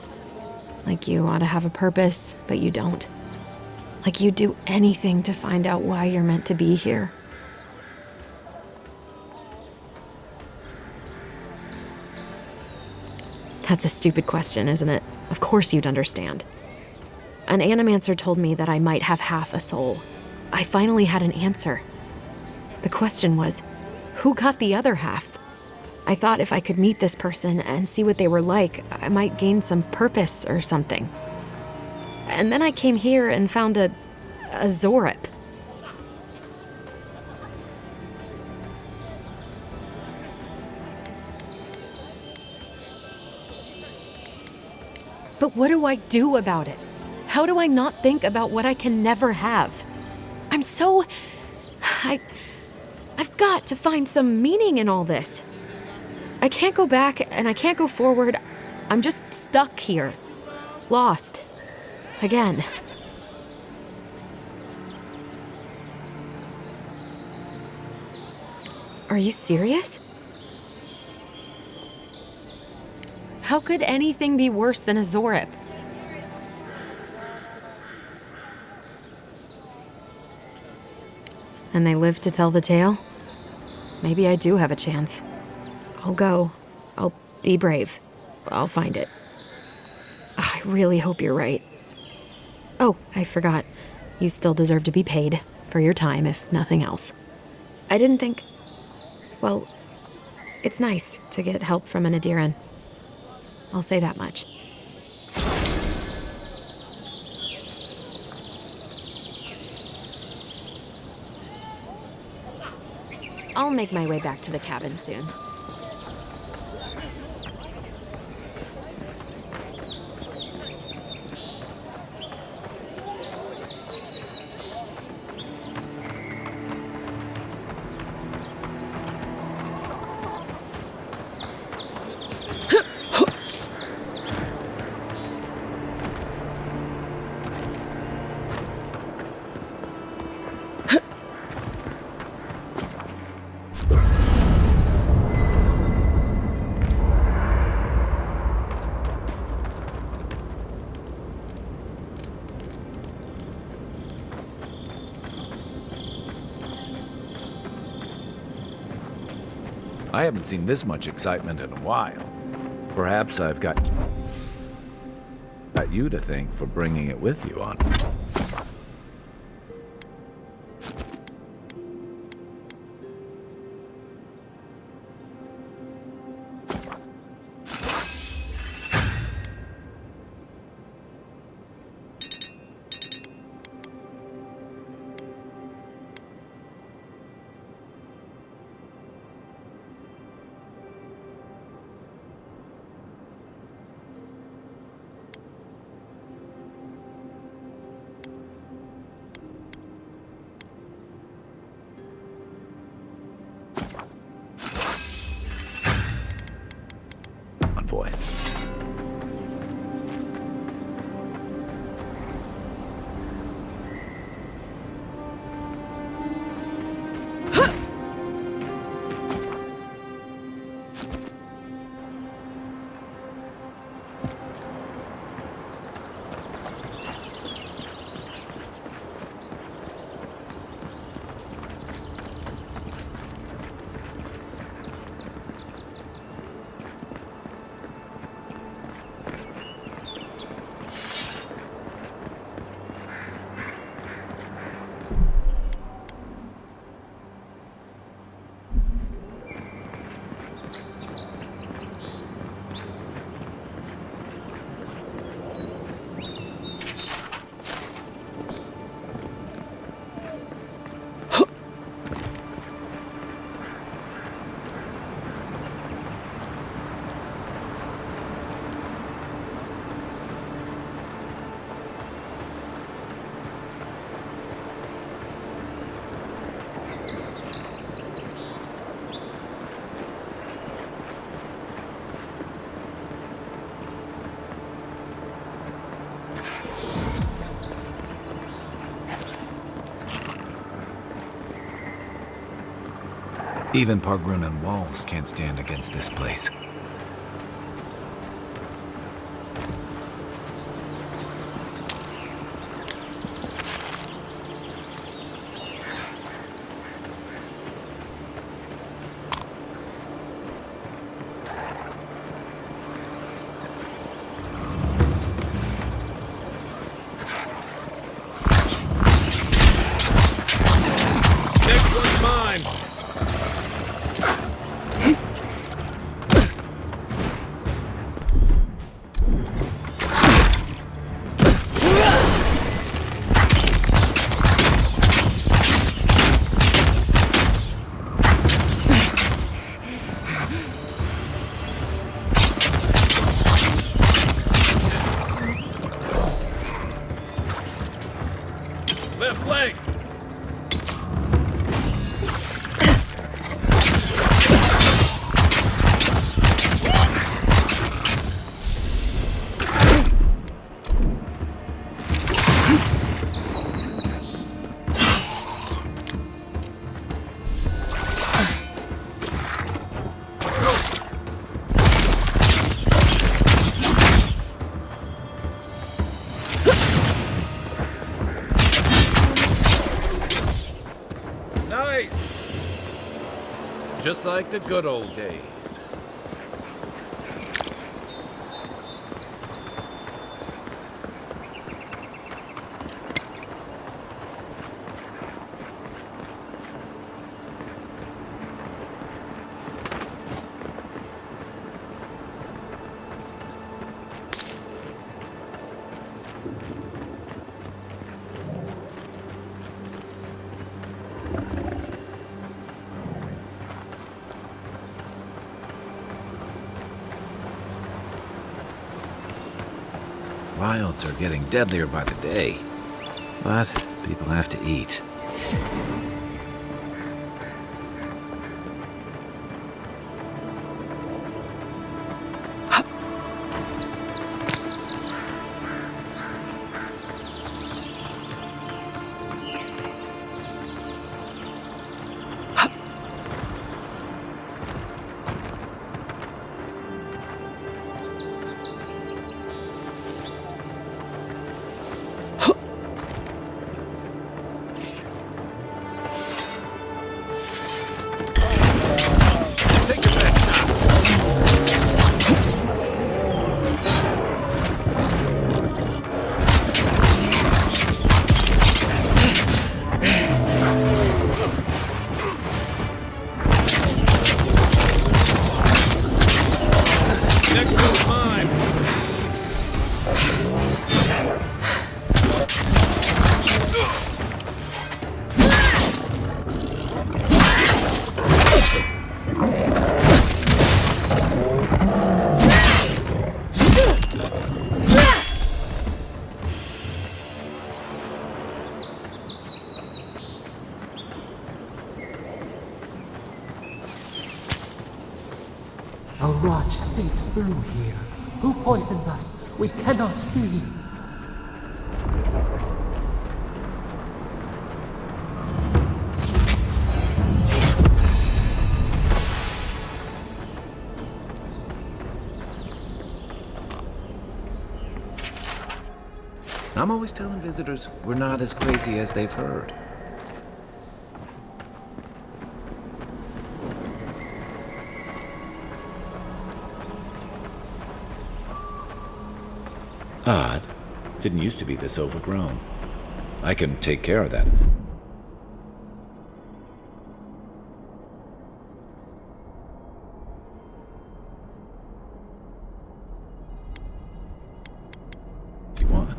Like you ought to have a purpose, but you don't? Like you'd do anything to find out why you're meant to be here? That's a stupid question, isn't it? Of course you'd understand. An animancer told me that I might have half a soul. I finally had an answer. The question was, who got the other half? I thought if I could meet this person and see what they were like, I might gain some purpose or something. And then I came here and found a Zorip. But what do I do about it? How do I not think about what I can never have? I've got to find some meaning in all this. I can't go back and I can't go forward. I'm just stuck here. Lost. Again. Are you serious? How could anything be worse than a Zorip? And they live to tell the tale? Maybe I do have a chance. I'll go. I'll be brave. I'll find it. I really hope you're right. Oh, I forgot. You still deserve to be paid for your time, if nothing else. I didn't think... Well, it's nice to get help from an Adiran. I'll say that much. I'll make my way back to the cabin soon. I haven't seen this much excitement in a while. Perhaps I've got you to thank for bringing it with you on. Boy. Even Pargrunan walls can't stand against this place. Next one's mine! Left leg! Nice! Just like the good old days. Wilds are getting deadlier by the day, but people have to eat. rot seeps through here. Who poisons us? We cannot see. I'm always telling visitors we're not as crazy as they've heard. Odd. Didn't used to be this overgrown. I can take care of that. You want?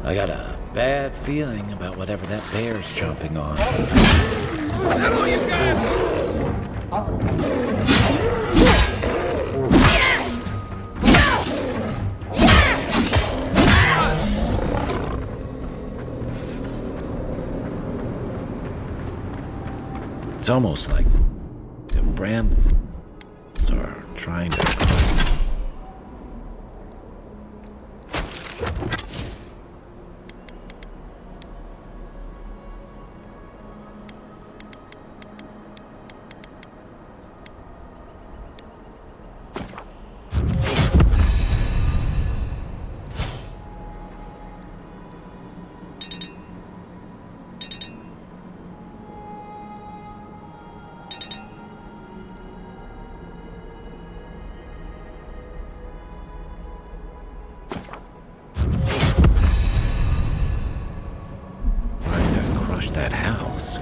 I got a bad feeling about whatever that bear's chomping on. Is that all you got? It's almost like the brambles are trying to... that house.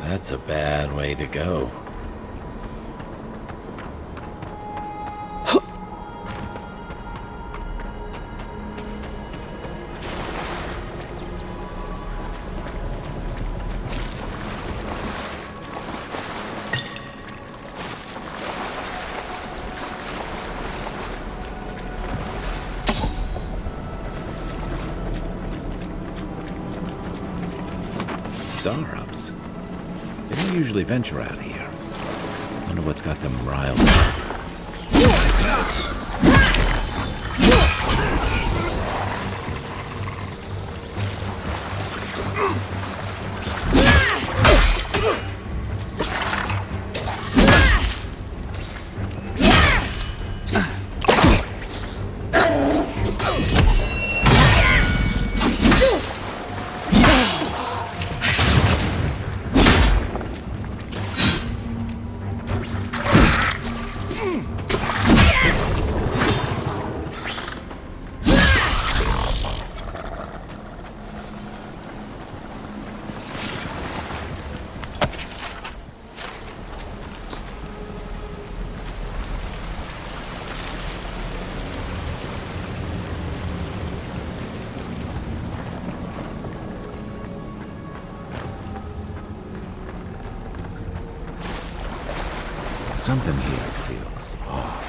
That's a bad way to go. Star-ups. They don't usually venture out here. Wonder what's got them riled up. Something here feels off.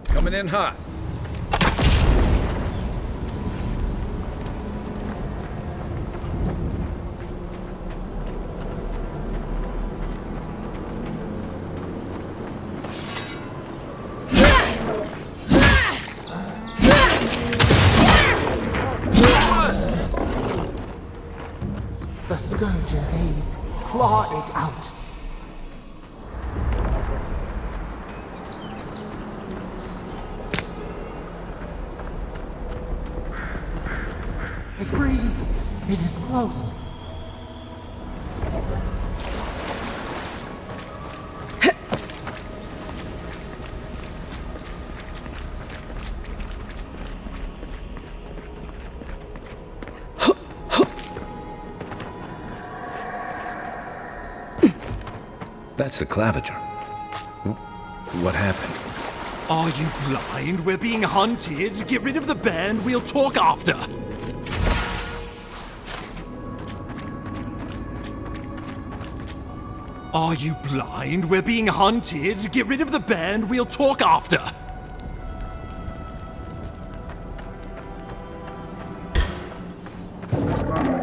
Coming in hot. The scourge invades. Claw it out. It breathes. It is close. That's the claviger. What happened? Are you blind? We're being hunted. Get rid of the band. We'll talk after. Are you blind? We're being hunted. Get rid of the band. We'll talk after.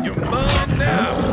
You're mine now!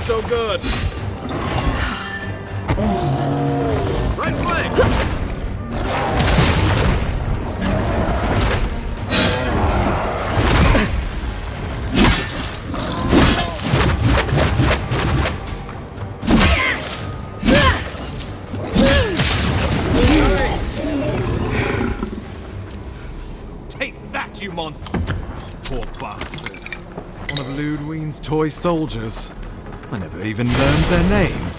so good. Right flank. some of Ludwine's toy soldiers. I never even learned their name.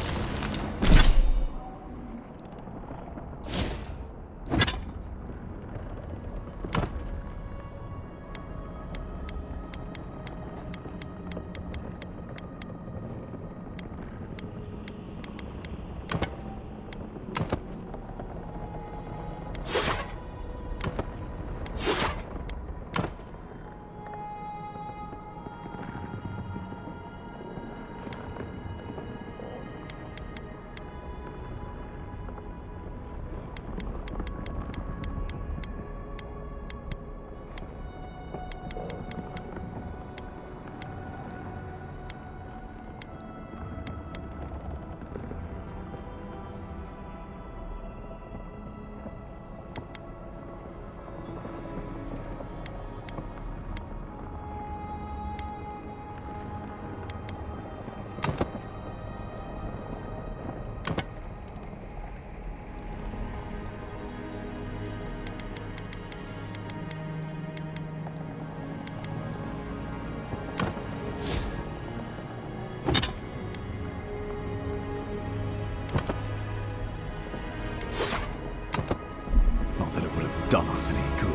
Not that it would have done us any good.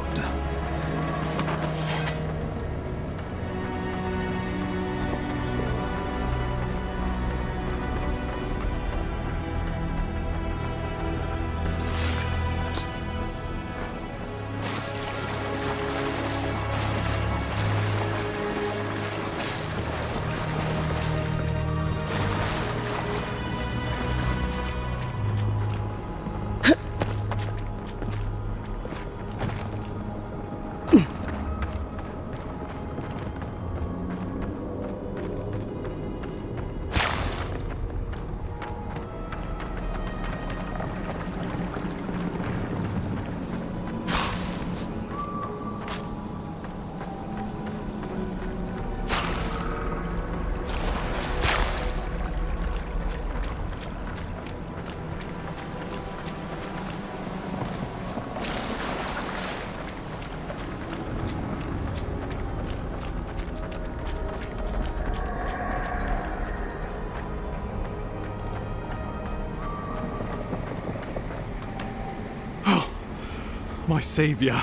My savior.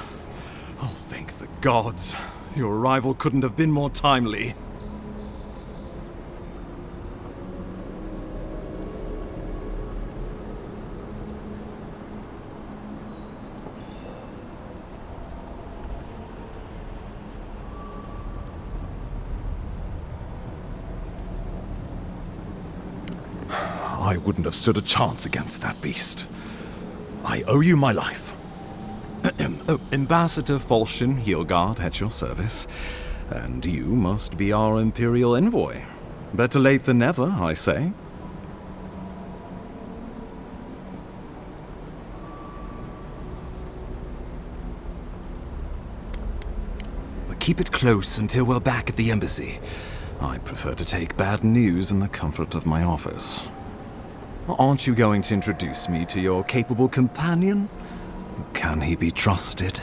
Oh, thank the gods. Your arrival couldn't have been more timely. I wouldn't have stood a chance against that beast. I owe you my life. Ambassador Falchion Heelguard at your service. And you must be our Imperial envoy. Better late than never, I say. But keep it close until we're back at the embassy. I prefer to take bad news in the comfort of my office. Aren't you going to introduce me to your capable companion? Can he be trusted?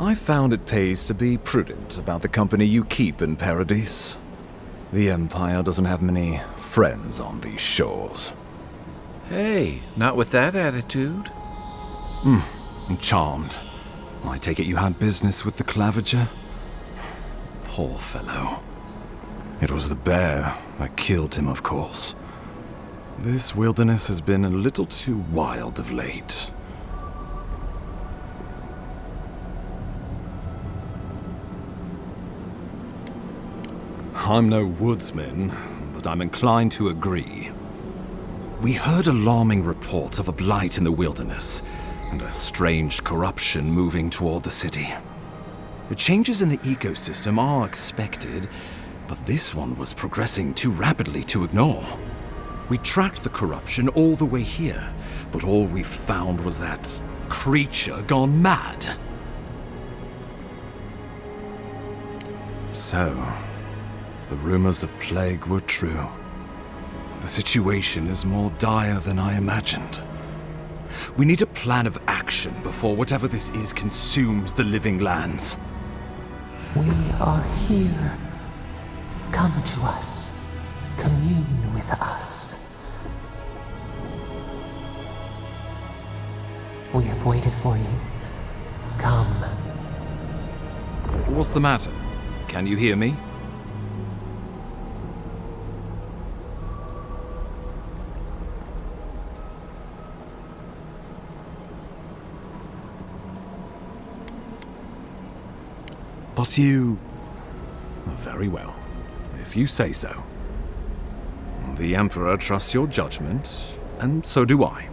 I found it pays to be prudent about the company you keep in Paradise. The Empire doesn't have many friends on these shores. Hey, not with that attitude. I'm charmed. I take it you had business with the Claviger? Poor fellow. It was the bear that killed him, of course. This wilderness has been a little too wild of late. I'm no woodsman, but I'm inclined to agree. We heard alarming reports of a blight in the wilderness, and a strange corruption moving toward the city. The changes in the ecosystem are expected, but this one was progressing too rapidly to ignore. We tracked the corruption all the way here, but all we found was that creature gone mad. So, the rumors of plague were true. The situation is more dire than I imagined. We need a plan of action before whatever this is consumes the living lands. We are here. Come to us. Commune with us. We have waited for you. Come. What's the matter? Can you hear me? But you... Very well, if you say so. The Emperor trusts your judgment, and so do I.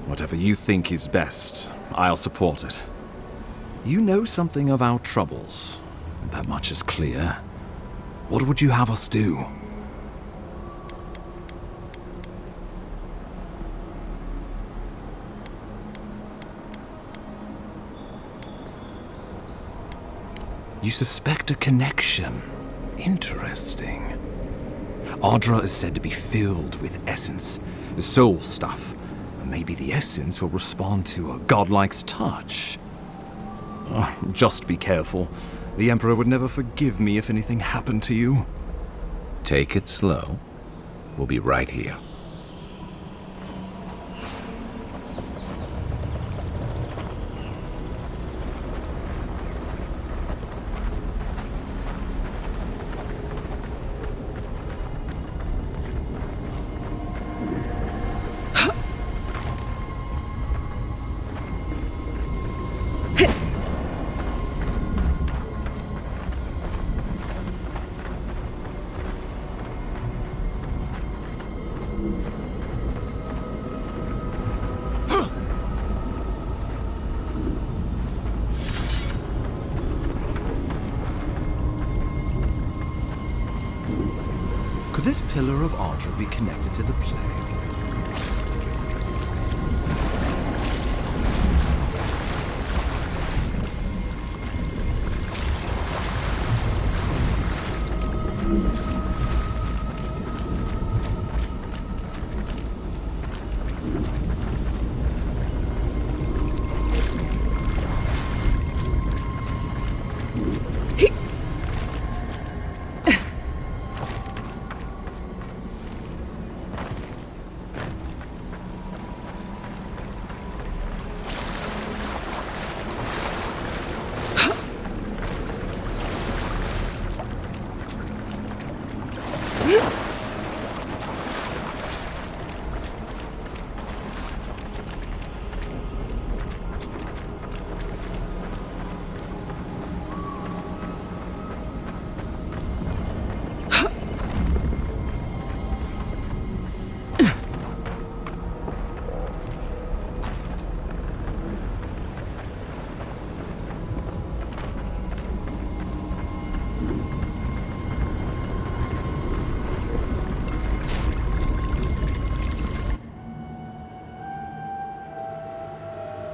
Whatever you think is best, I'll support it. You know something of our troubles. That much is clear. What would you have us do? You suspect a connection. Interesting. Ardra is said to be filled with essence, soul stuff. Maybe the essence will respond to a godlike's touch. Just be careful. The Emperor would never forgive me if anything happened to you. Take it slow. We'll be right here. Could this pillar of Ardra be connected to the plague?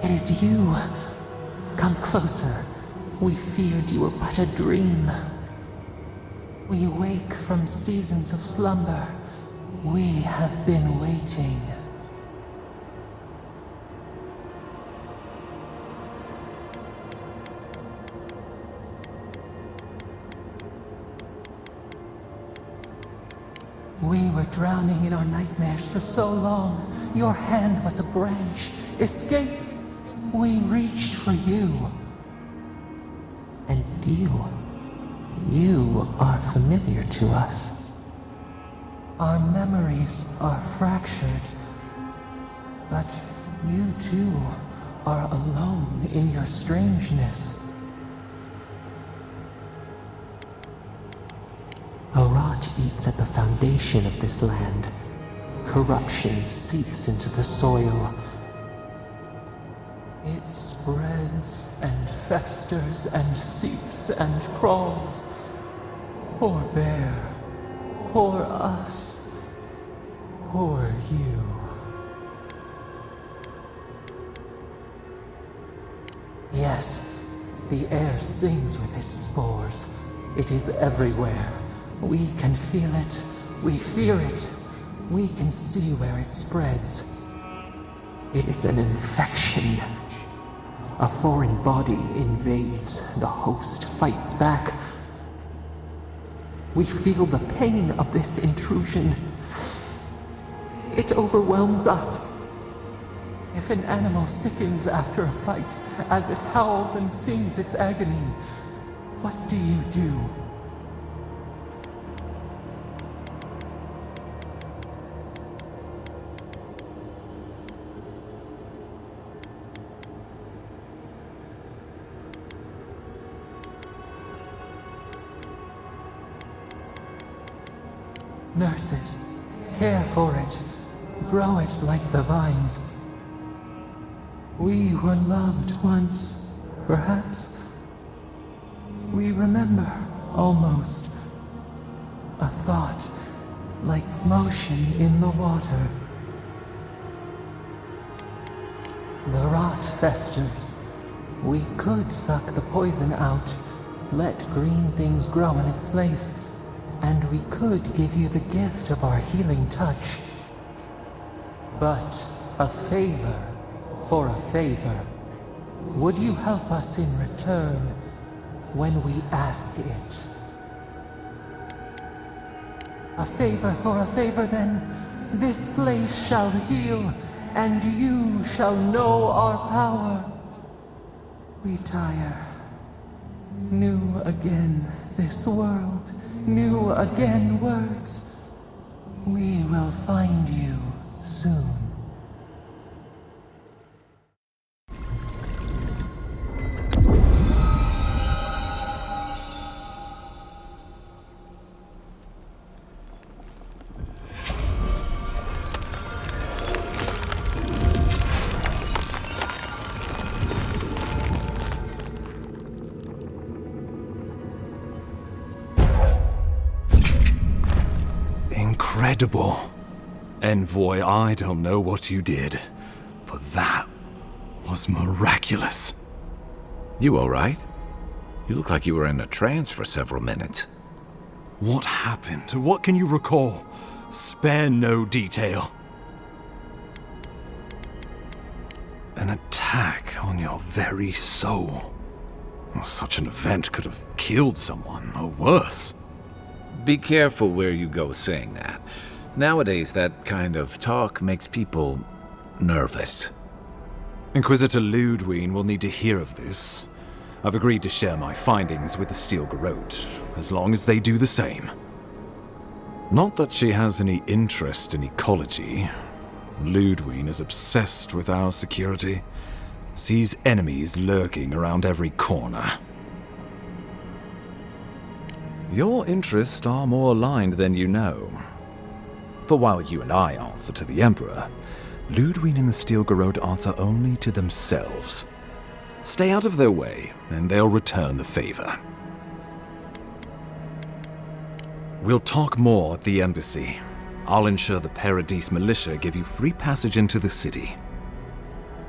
It is you. Come closer. We feared you were but a dream. We wake from seasons of slumber. We have been waiting. We were drowning in our nightmares for so long. Your hand was a branch. Escape! We reached for you. And you are familiar to us. Our memories are fractured. But you too are alone in your strangeness. A rot eats at the foundation of this land. Corruption seeps into the soil. It spreads and festers and seeps and crawls. Poor bear. Poor us. Poor you. Yes, the air sings with its spores. It is everywhere. We can feel it. We fear it. We can see where it spreads. It is an infection. A foreign body invades. The host fights back. We feel the pain of this intrusion. It overwhelms us. If an animal sickens after a fight, as it howls and sings its agony, what do you do? Nurse it, care for it, grow it like the vines. We were loved once, perhaps. We remember, almost. A thought, like motion in the water. The rot festers. We could suck the poison out, let green things grow in its place. And we could give you the gift of our healing touch. But a favor for a favor. Would you help us in return when we ask it? A favor for a favor then. This place shall heal, and you shall know our power. We tire. New again this world. New again words. We will find you soon. Incredible. Envoy, I don't know what you did, but that was miraculous. You all right? You look like you were in a trance for several minutes. What happened? What can you recall? Spare no detail. An attack on your very soul. Such an event could have killed someone, or worse. Be careful where you go saying that. Nowadays, that kind of talk makes people nervous. Inquisitor Ludwig will need to hear of this. I've agreed to share my findings with the Steel Garrote, as long as they do the same. Not that she has any interest in ecology. Ludwig is obsessed with our security, sees enemies lurking around every corner. Your interests are more aligned than you know. But while you and I answer to the Emperor, Ludwig and the Steel Garrote answer only to themselves. Stay out of their way, and they'll return the favor. We'll talk more at the embassy. I'll ensure the Paradise militia give you free passage into the city.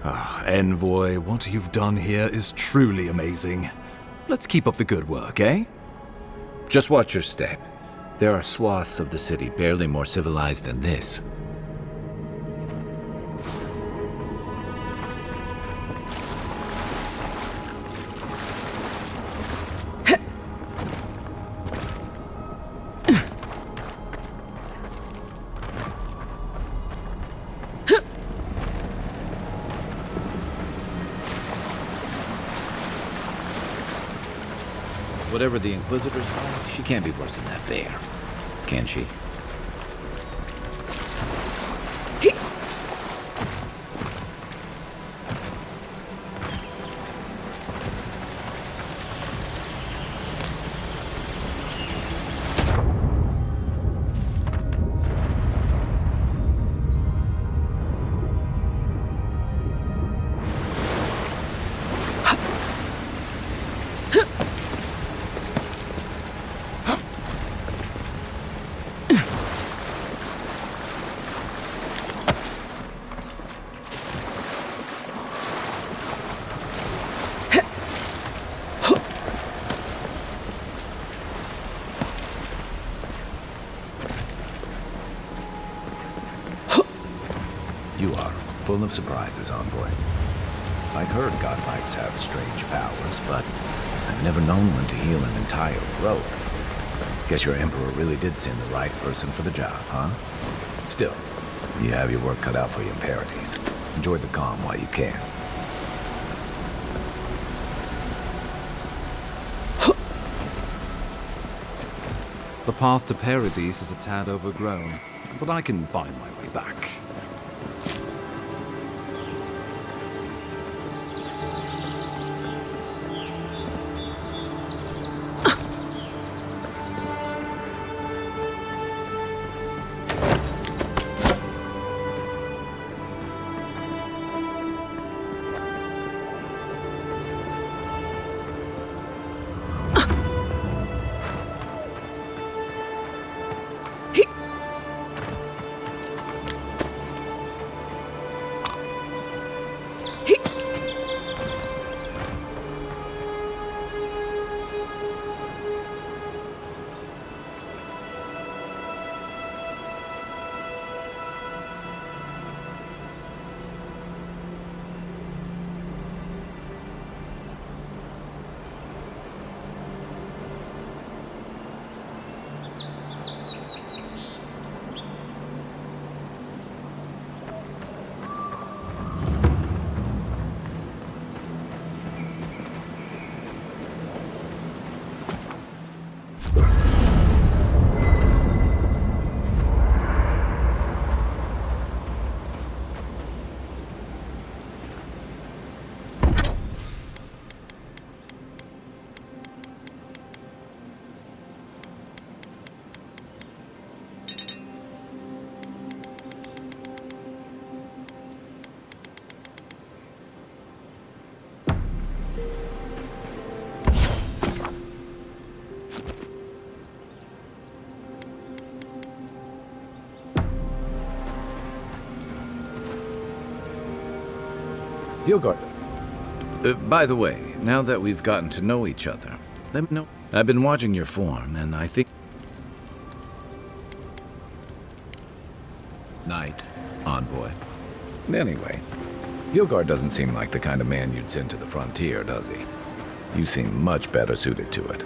Envoy, what you've done here is truly amazing. Let's keep up the good work, eh? Just watch your step. There are swaths of the city barely more civilized than this. whatever the Inquisitors are, she can't be worse than that bear. Can she? You are full of surprises, Envoy. I've heard godlikes have strange powers, but I've never known one to heal an entire grove. Guess your Emperor really did send the right person for the job, huh? Still, you have your work cut out for you in Paradise. Enjoy the calm while you can. The path to Paradise is a tad overgrown, but I can find my way back. Hilgard. By the way, now that we've gotten to know each other, let me know. I've been watching your form, and I think... Knight, envoy. Anyway, Hilgard doesn't seem like the kind of man you'd send to the frontier, does he? You seem much better suited to it.